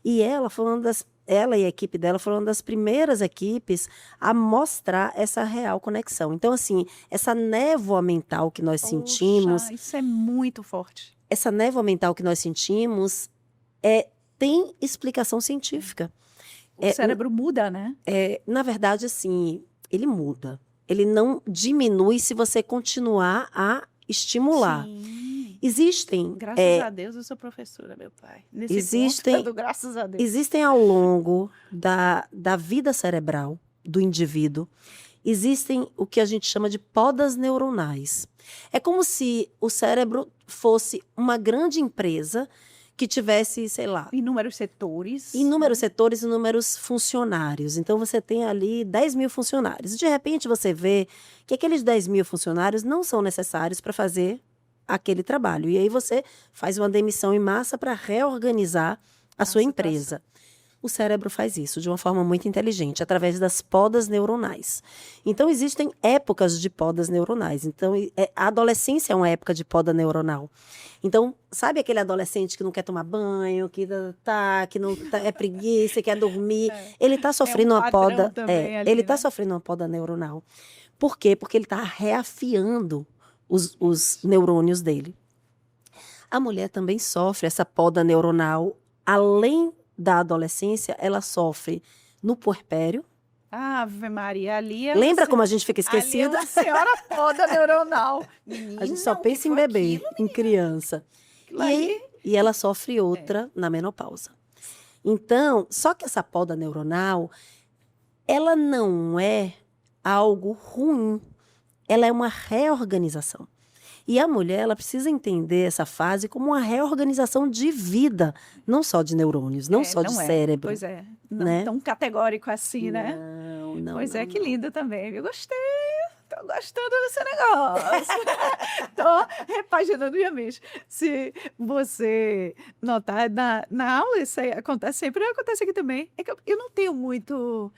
E ela foi uma das ela e a equipe dela foram uma das primeiras equipes a mostrar essa real conexão. Então, assim, essa névoa mental que nós sentimos, Poxa, isso é muito forte. essa névoa mental que nós sentimos tem explicação científica. O cérebro muda, né? Na verdade, assim, ele muda. Ele não diminui se você continuar a estimular. Sim. Existem, Graças a Deus eu sou professora, meu pai. Nesse ponto, graças a Deus. existem ao longo da vida cerebral do indivíduo, existem o que a gente chama de podas neuronais. É como se o cérebro fosse uma grande empresa que tivesse, sei lá, Inúmeros setores. inúmeros setores, inúmeros funcionários. Então, você tem ali 10 mil funcionários. De repente, você vê que aqueles 10 mil funcionários não são necessários para fazer aquele trabalho. E aí, você faz uma demissão em massa para reorganizar a sua empresa. O cérebro faz isso de uma forma muito inteligente, através das podas neuronais. Então, existem épocas de podas neuronais. Então, a adolescência é uma época de poda neuronal. Então, sabe aquele adolescente que não quer tomar banho, que não é preguiça, quer dormir? Ele está sofrendo uma poda. Ele está sofrendo uma poda neuronal. Por quê? Porque ele está reafiando os neurônios dele. A mulher também sofre essa poda neuronal, além da adolescência, ela sofre no puerpério. Ave Maria, ali Lembra como a gente fica esquecida? Ali é uma senhora poda neuronal. A gente só pensa em bebê, em criança. E ela sofre outra na menopausa. Então, só que essa poda neuronal, ela não é algo ruim. Ela é uma reorganização. E a mulher, ela precisa entender essa fase como uma reorganização de vida, não só de neurônios, não só de cérebro. Pois é, não tão categórico assim, né? Não. Pois é, que lindo também. Eu gostei, tô gostando desse negócio. Tô repaginando minha mente. Se você notar na aula, isso aí acontece sempre, acontece aqui também. É que eu não tenho muito...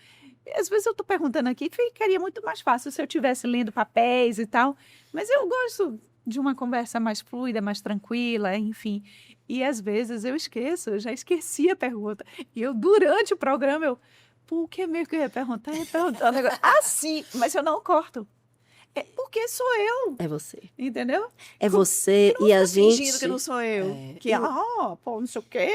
Às vezes eu estou perguntando aqui, ficaria muito mais fácil se eu estivesse lendo papéis e tal, mas eu gosto de uma conversa mais fluida, mais tranquila, enfim. E às vezes eu esqueço, eu já esqueci a pergunta. E eu, durante o programa, o que mesmo que eu ia perguntar? Eu ia perguntar um negócio assim, mas eu não corto. Porque sou eu. É você. Entendeu? É você e a gente... fingindo que não sou eu. Pô, não sei o quê,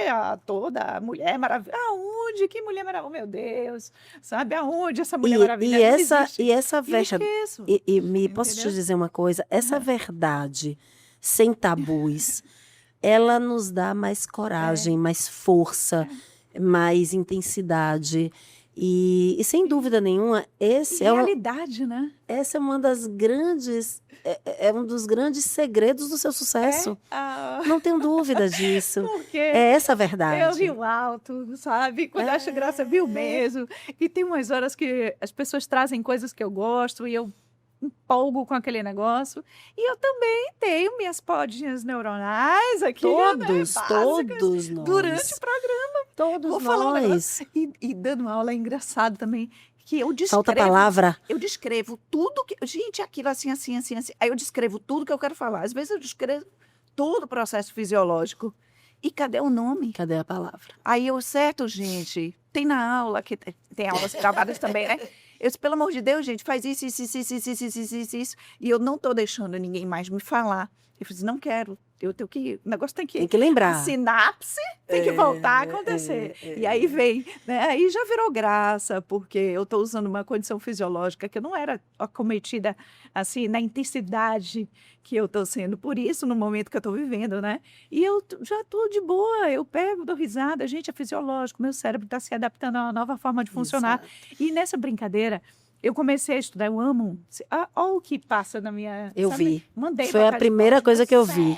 toda mulher maravilhosa. Aonde? Que mulher maravilhosa? Meu Deus. Sabe aonde essa mulher maravilhosa e essa verdade... Posso te dizer uma coisa? Essa verdade, sem tabus, ela nos dá mais coragem, mais força, mais intensidade. E sem dúvida nenhuma, realidade, né? Essa é uma das grandes... É um dos grandes segredos do seu sucesso. Não tenho dúvida disso. Porque é essa a verdade. Eu rio alto, sabe? Quando acho graça, viu mesmo. E tem umas horas que as pessoas trazem coisas que eu gosto e eu empolgo com aquele negócio. E eu também tenho minhas podinhas neuronais aqui. Todos nós. Durante o programa. Todos Vou nós. falar um negócio. E dando aula é engraçado também. Que eu descrevo, falta palavra. Eu descrevo tudo que... Gente, aquilo assim. Aí eu descrevo tudo que eu quero falar. Às vezes eu descrevo todo o processo fisiológico. E cadê o nome? Cadê a palavra? Aí eu, certo, gente, tem na aula, que tem aulas gravadas também, né? Eu disse, pelo amor de Deus, gente, faz isso. E eu não estou deixando ninguém mais me falar. Eu falei, não quero. Eu tenho que... O negócio tem que lembrar. A sinapse tem que voltar a acontecer. E aí vem, né? Aí já virou graça, porque eu estou usando uma condição fisiológica que não era acometida, assim, na intensidade que eu estou sendo. Por isso, no momento que eu estou vivendo, né? E eu já estou de boa, eu pego, dou risada. Gente, é fisiológico, meu cérebro está se adaptando a uma nova forma de funcionar. Exato. E nessa brincadeira... Eu comecei a estudar, eu amo. Olha o que passa na minha... Eu vi. Mandei. Foi a primeira coisa que eu vi.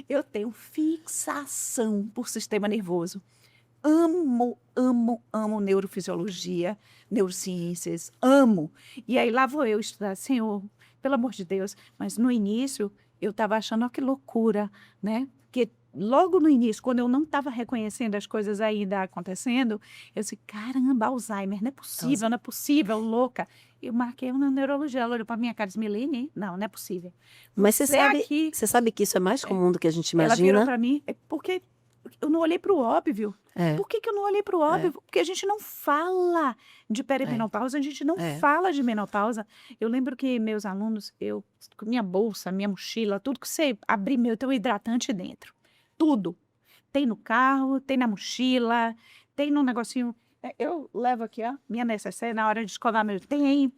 Eu tenho fixação por sistema nervoso. Amo neurofisiologia, neurociências, amo. E aí lá vou eu estudar, Senhor, pelo amor de Deus. Mas no início, eu estava achando, ó, que loucura, né? Porque logo no início, quando eu não estava reconhecendo as coisas ainda acontecendo, eu disse, caramba, Alzheimer, não é possível, louca. Eu marquei uma neurologia, ela olhou para minha cara e disse, Milene, não é possível. Mas você sabe que isso é mais comum do que a gente imagina? Ela virou para mim, porque eu não olhei para o óbvio. É, Por que que eu não olhei para o óbvio? Porque a gente não fala de perimenopausa, a gente não é. fala de menopausa. Eu lembro que meus alunos, com minha bolsa, minha mochila, tudo que você abrir meu, tem um hidratante dentro. Tudo. Tem no carro, tem na mochila, tem no negocinho. Eu levo aqui, ó, minha necessaire, na hora de escovar meu, tem.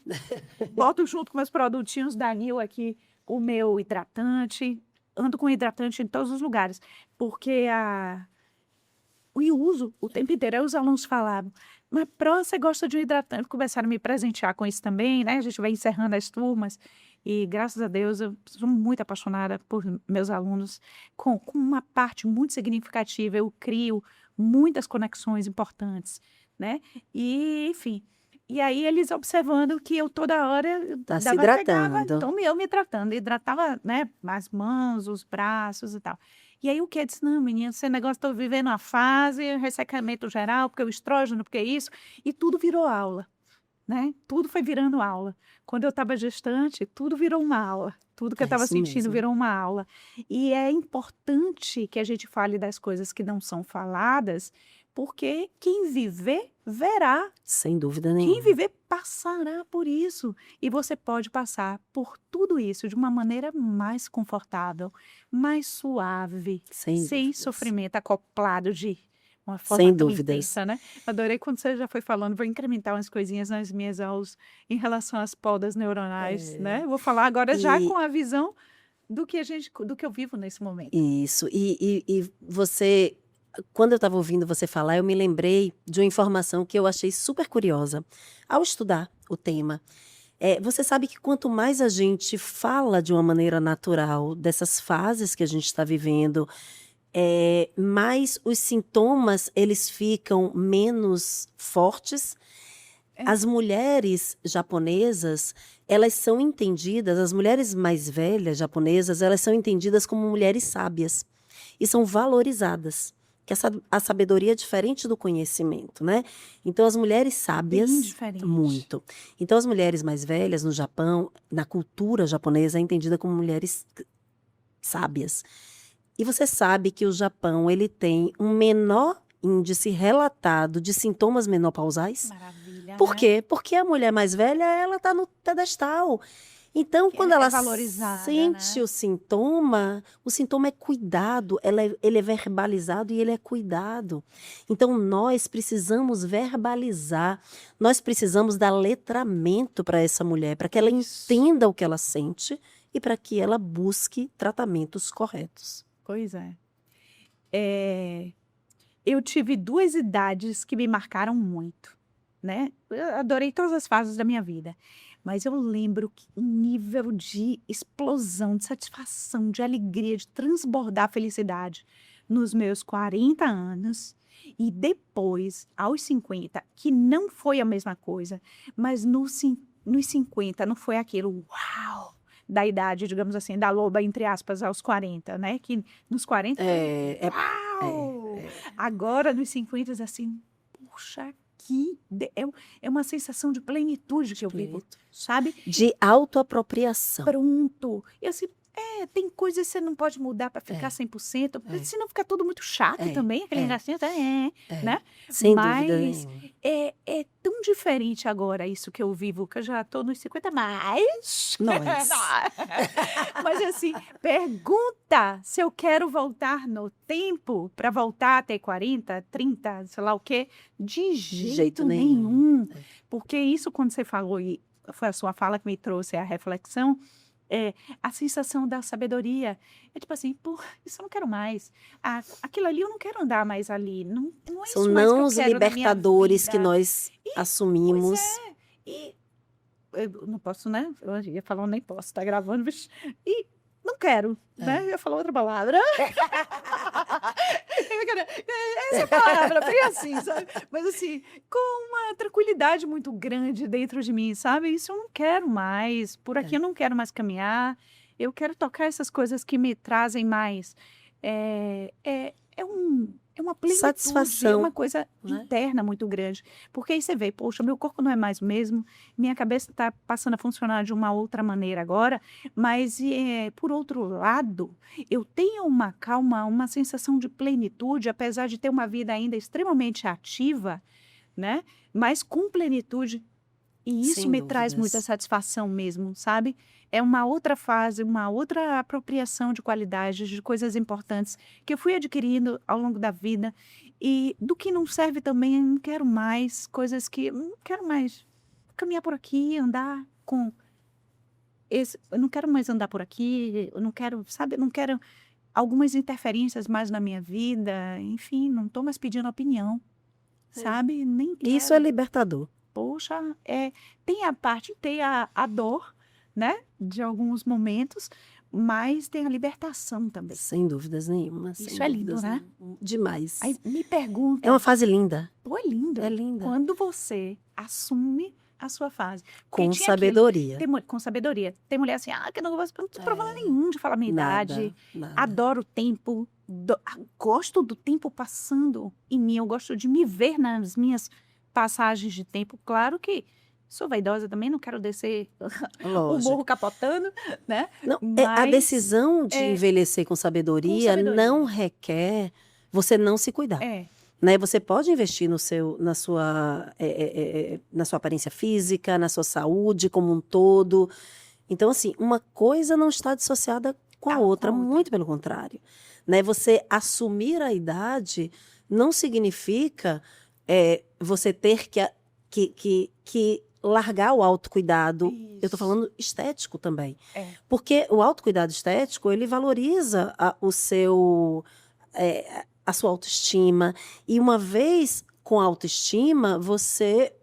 Boto junto com meus produtinhos da Nil aqui, o meu hidratante. Ando com hidratante em todos os lugares. Porque e uso o tempo inteiro. Aí os alunos falavam, mas Pró, você gosta de um hidratante? Começaram a me presentear com isso também, né? A gente vai encerrando as turmas. E graças a Deus, eu sou muito apaixonada por meus alunos, com uma parte muito significativa. Eu crio muitas conexões importantes, né? E, enfim. E aí eles observando que eu toda hora Tá se pegava, hidratando. então eu me tratando, hidratava, né, as mãos, os braços e tal. E aí o que? Eu disse, não, menina, esse negócio, estou vivendo uma fase, ressecamento geral, porque o estrógeno, porque isso, e tudo virou aula, né? Tudo foi virando aula. Quando eu estava gestante, tudo virou uma aula. Tudo que eu É estava isso sentindo mesmo. virou uma aula. E é importante que a gente fale das coisas que não são faladas, porque quem viver, verá. Sem dúvida Quem nenhuma. viver passará por isso. E você pode passar por tudo isso de uma maneira mais confortável, mais suave, Sem sem dúvidas. sofrimento acoplado de uma forma Sem tão dúvidas. intensa, né? Adorei quando você já foi falando, vou incrementar umas coisinhas nas minhas aulas em relação às podas neuronais, né? Vou falar agora já E com a visão do que eu vivo nesse momento. isso. E você, quando eu estava ouvindo você falar, eu me lembrei de uma informação que eu achei super curiosa ao estudar o tema. Você sabe que quanto mais a gente fala de uma maneira natural dessas fases que a gente está vivendo, mais os sintomas eles ficam menos fortes. É. As mulheres japonesas, elas são entendidas, as mulheres mais velhas japonesas, elas são entendidas como mulheres sábias e são valorizadas. Que a sabedoria é diferente do conhecimento, né? Então, as mulheres sábias, Bem diferente. muito. Então, as mulheres mais velhas no Japão, na cultura japonesa, é entendida como mulheres sábias. E você sabe que o Japão, ele tem um menor índice relatado de sintomas menopausais? Maravilha, Por né? quê? Porque a mulher mais velha, ela tá no pedestal. Então, Que quando é ela valorizada, sente né? o sintoma é cuidado, ele é verbalizado e ele é cuidado. Então, nós precisamos verbalizar, nós precisamos dar letramento para essa mulher, para que ela Isso. entenda o que ela sente e para que ela busque tratamentos corretos. Pois é. Eu tive 2 idades que me marcaram muito, né. Eu adorei todas as fases da minha vida, mas eu lembro que o nível de explosão, de satisfação, de alegria, de transbordar felicidade nos meus 40 anos e depois aos 50, que não foi a mesma coisa, mas nos 50 não foi aquilo "uau", da idade, digamos assim, da loba, entre aspas, aos 40, né, que nos 40 uau! Agora nos 50 assim, puxa, é uma sensação de plenitude que eu vivo, sabe? De autoapropriação. Pronto. E assim, tem coisas que você não pode mudar para ficar É. 100%, porque senão fica tudo muito chato É, também, aquele é, negocinho, né? Sem dúvida Mas nenhuma. é tão diferente agora isso que eu vivo, que eu já tô nos 50 mais. Nós. Mas assim, pergunta se eu quero voltar no tempo para voltar a ter 40, 30, sei lá o quê. De jeito jeito nenhum. nenhum. Porque isso, quando você falou, e foi a sua fala que me trouxe a reflexão, a sensação da sabedoria. É tipo assim, pô, isso eu não quero mais. Aquilo ali eu não quero andar mais ali. Não, não é São isso mais que eu nãos quero na minha libertadores que vida. nós assumimos. E eu não posso, né? Eu ia falar, nem posso, tá gravando, mas... E não quero, né? Eu ia falar outra palavra. Essa palavra, bem assim, sabe? Mas assim, com uma tranquilidade muito grande dentro de mim, sabe? Isso eu não quero mais. Por aqui eu não quero mais caminhar. Eu quero tocar essas coisas que me trazem mais. É É uma plenitude, é satisfação, uma coisa né? interna muito grande. Porque aí você vê, poxa, meu corpo não é mais o mesmo, minha cabeça está passando a funcionar de uma outra maneira agora, mas, por outro lado, eu tenho uma calma, uma sensação de plenitude, apesar de ter uma vida ainda extremamente ativa, né? Mas com plenitude. E isso Sem me traz muita dúvidas. satisfação mesmo, sabe? É uma outra fase, uma outra apropriação de qualidades, de coisas importantes que eu fui adquirindo ao longo da vida. E do que não serve também, eu não quero mais coisas que. Não quero mais caminhar por aqui, andar com esse. Eu não quero mais andar por aqui, eu não quero, sabe? Eu não quero algumas interferências mais na minha vida. Enfim, não estou mais pedindo opinião, sabe? Nem Isso é quero. libertador. Poxa, tem a parte, tem a dor, né, de alguns momentos, mas tem a libertação também. Sem dúvidas nenhuma, sem Isso é lindo, dúvidas né? nenhuma. Demais. Aí me É uma pergunta, fase linda. pô, é lindo, É linda. quando você assume a sua fase. Porque Com tinha aquilo, sabedoria. com sabedoria. Tem mulher assim, que eu não gosto, não tenho problema nenhum de falar a minha idade. Nada. Adoro o tempo, gosto do tempo passando em mim, eu gosto de me ver nas minhas passagens de tempo. Claro que sou vaidosa também, não quero descer o Lógico. morro capotando, né? Não, a Mas decisão de envelhecer com sabedoria não requer você não se cuidar. Né? Você pode investir na sua aparência física, na sua saúde como um todo. Então, assim, uma coisa não está dissociada com a outra, muito pelo contrário. Né? Você assumir a idade não significa você ter que largar o autocuidado. Isso. Eu estou falando estético também. Porque o autocuidado estético, ele valoriza a sua autoestima. E uma vez com autoestima, você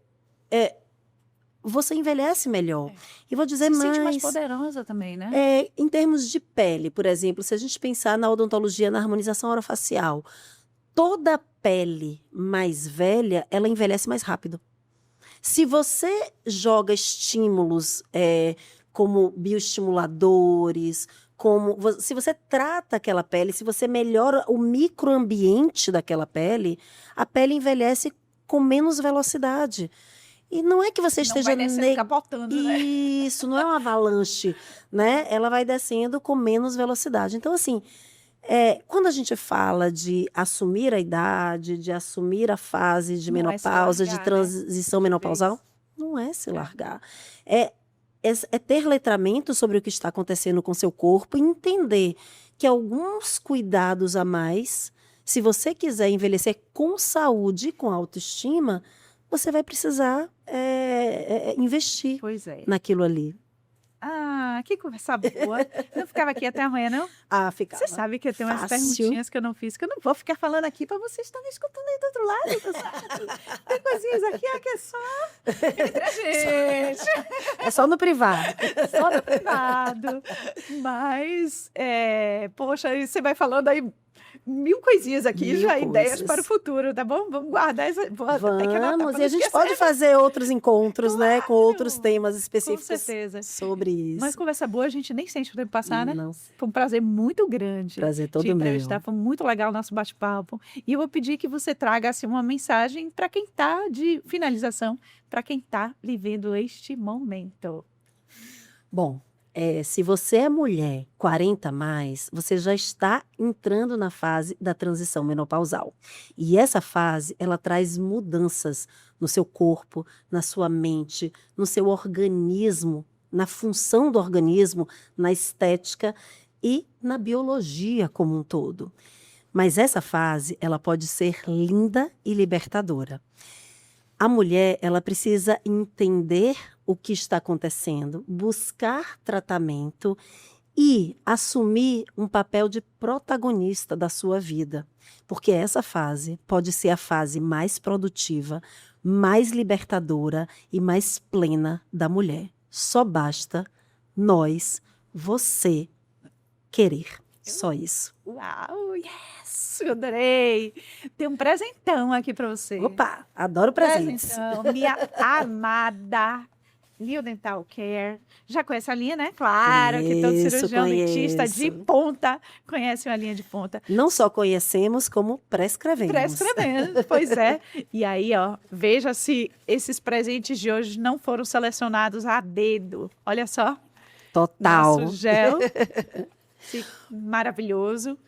envelhece melhor. E vou dizer se mais... sente mais poderosa também, né? Em termos de pele, por exemplo, se a gente pensar na odontologia, na harmonização orofacial, toda pele mais velha, ela envelhece mais rápido. Se você joga estímulos como bioestimuladores, se você trata aquela pele, se você melhora o microambiente daquela pele, a pele envelhece com menos velocidade. E não é que você esteja... Não vai descendo, capotando, né? Isso, não é uma avalanche, né? Ela vai descendo com menos velocidade. Então, assim, quando a gente fala de assumir a idade, de assumir a fase de menopausa, de transição menopausal, não é se largar. É ter letramento sobre o que está acontecendo com seu corpo e entender que alguns cuidados a mais, se você quiser envelhecer com saúde, com autoestima, você vai precisar investir naquilo ali. Que conversa boa. Não ficava aqui até amanhã, não? Ficava. Você sabe que eu tenho umas perguntinhas que eu não fiz, que eu não vou ficar falando aqui para vocês estarem escutando aí do outro lado, tá certo? Tem coisinhas aqui que é só entre a gente. É só no privado. Só no privado. Mas, poxa, você vai falando aí 1000 coisinhas aqui, já ideias para o futuro, tá bom? Vamos guardar essa. Vamos, e a gente pode fazer outros encontros, né? Com outros temas específicos. Com certeza. Sobre isso. Mas conversa boa, a gente nem sente o tempo passar, né? Não. Foi um prazer muito grande. Prazer todo te entrevistar. Foi muito legal o nosso bate-papo. E eu vou pedir que você traga assim, uma mensagem para quem está de finalização, para quem está vivendo este momento. Bom, se você é mulher 40 mais, você já está entrando na fase da transição menopausal. E essa fase, ela traz mudanças no seu corpo, na sua mente, no seu organismo, na função do organismo, na estética e na biologia como um todo. Mas essa fase, ela pode ser linda e libertadora. A mulher, ela precisa entender o que está acontecendo, buscar tratamento e assumir um papel de protagonista da sua vida. Porque essa fase pode ser a fase mais produtiva, mais libertadora e mais plena da mulher. Só basta você querer. Só isso. Uau, yes! Eu adorei! Tem um presentão aqui para você. Opa, adoro presentes. Presentão, minha amada New Dental Care. Já conhece a linha, né? Claro que todo Conheço, cirurgião dentista de conheço. ponta conhece uma linha de ponta. Não só conhecemos, como prescrevemos. Prescrevendo, pois é. E aí, ó, veja se esses presentes de hoje não foram selecionados a dedo. Olha só, Total. nosso gel, maravilhoso.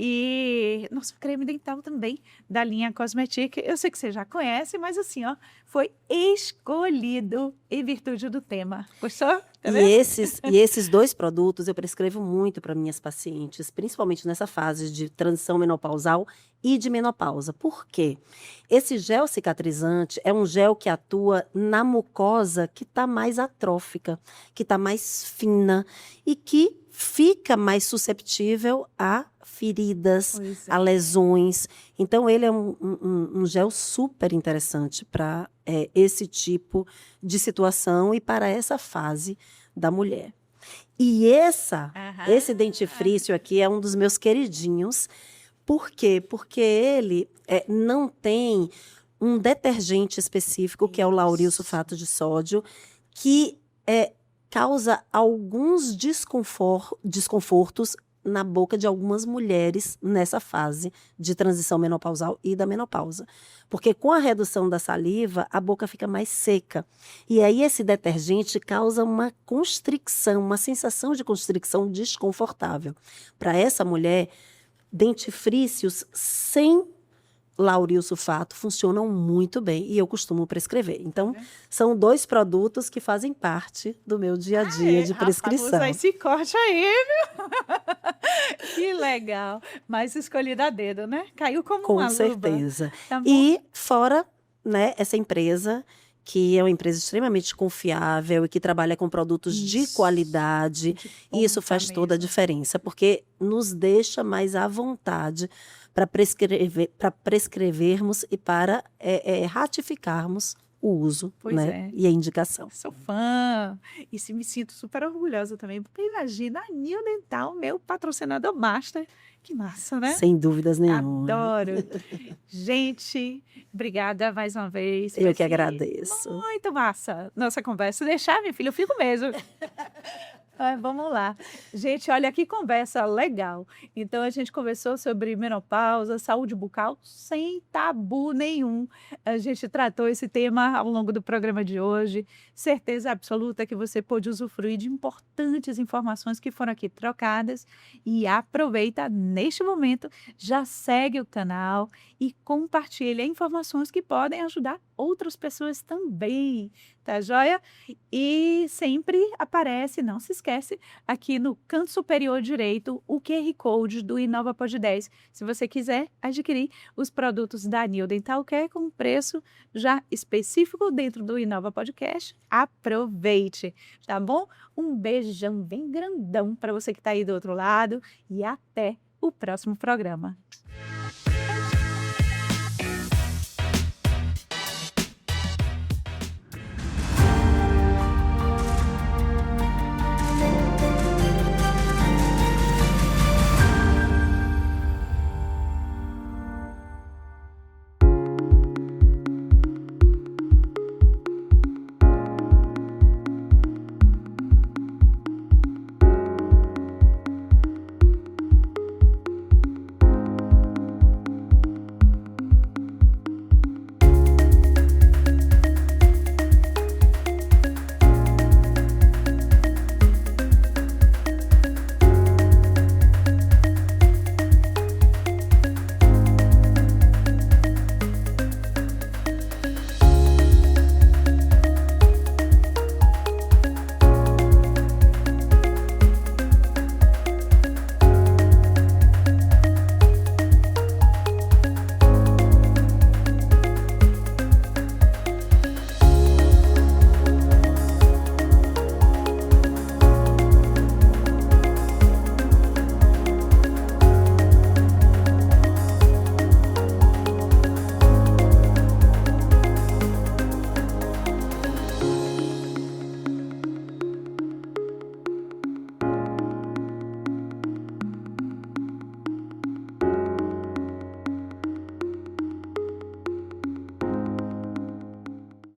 E nosso creme dental também, da linha Cosmetic. Eu sei que você já conhece, mas assim, ó, foi escolhido em virtude do tema. Gostou? Tá E vendo? esses dois produtos eu prescrevo muito para minhas pacientes, principalmente nessa fase de transição menopausal e de menopausa. Por quê? Esse gel cicatrizante é um gel que atua na mucosa que está mais atrófica, que está mais fina e que fica mais susceptível a feridas, Pois é. a lesões. Então, ele é um gel super interessante para esse tipo de situação e para essa fase da mulher. E esse dentifrício aqui é um dos meus queridinhos. Por quê? Porque ele não tem um detergente específico, que é o lauril sulfato de sódio, que causa alguns desconfortos na boca de algumas mulheres nessa fase de transição menopausal e da menopausa. Porque com a redução da saliva, a boca fica mais seca. E aí esse detergente causa uma constricção, uma sensação de constricção desconfortável. Para essa mulher, dentifrícios sem lauril sulfato funcionam muito bem e eu costumo prescrever. Então, são dois produtos que fazem parte do meu dia a dia de prescrição. Vamos usar esse corte aí, viu? Que legal. Mas escolhido a dedo, né? Caiu como Com uma luva. certeza. Tá bom? E fora, né, essa empresa, que é uma empresa extremamente confiável e que trabalha com produtos de Isso. qualidade, De e isso ponta faz toda a mesmo. diferença, porque nos deixa mais à vontade para prescrevermos e para ratificarmos o uso, Pois né, é. e a indicação. Sou fã. E me sinto super orgulhosa também. Porque imagina a New Dental, meu patrocinador master. Que massa, né? Sem dúvidas nenhuma. Adoro. Gente, obrigada mais uma vez. Eu Foi, que assim, agradeço. muito massa nossa conversa. Se deixar, minha filha, eu fico mesmo. Vamos lá. Gente, olha que conversa legal. Então, a gente conversou sobre menopausa, saúde bucal, sem tabu nenhum. A gente tratou esse tema ao longo do programa de hoje. Certeza absoluta que você pôde usufruir de importantes informações que foram aqui trocadas. E aproveita neste momento, já segue o canal e compartilha informações que podem ajudar outras pessoas também. Tá joia? E sempre aparece, não se esquece, aqui no canto superior direito, o QR Code do Inova Pod 10. Se você quiser adquirir os produtos da New Dental Care com preço já específico dentro do Inova Podcast, aproveite, tá bom? Um beijão bem grandão para você que está aí do outro lado e até o próximo programa.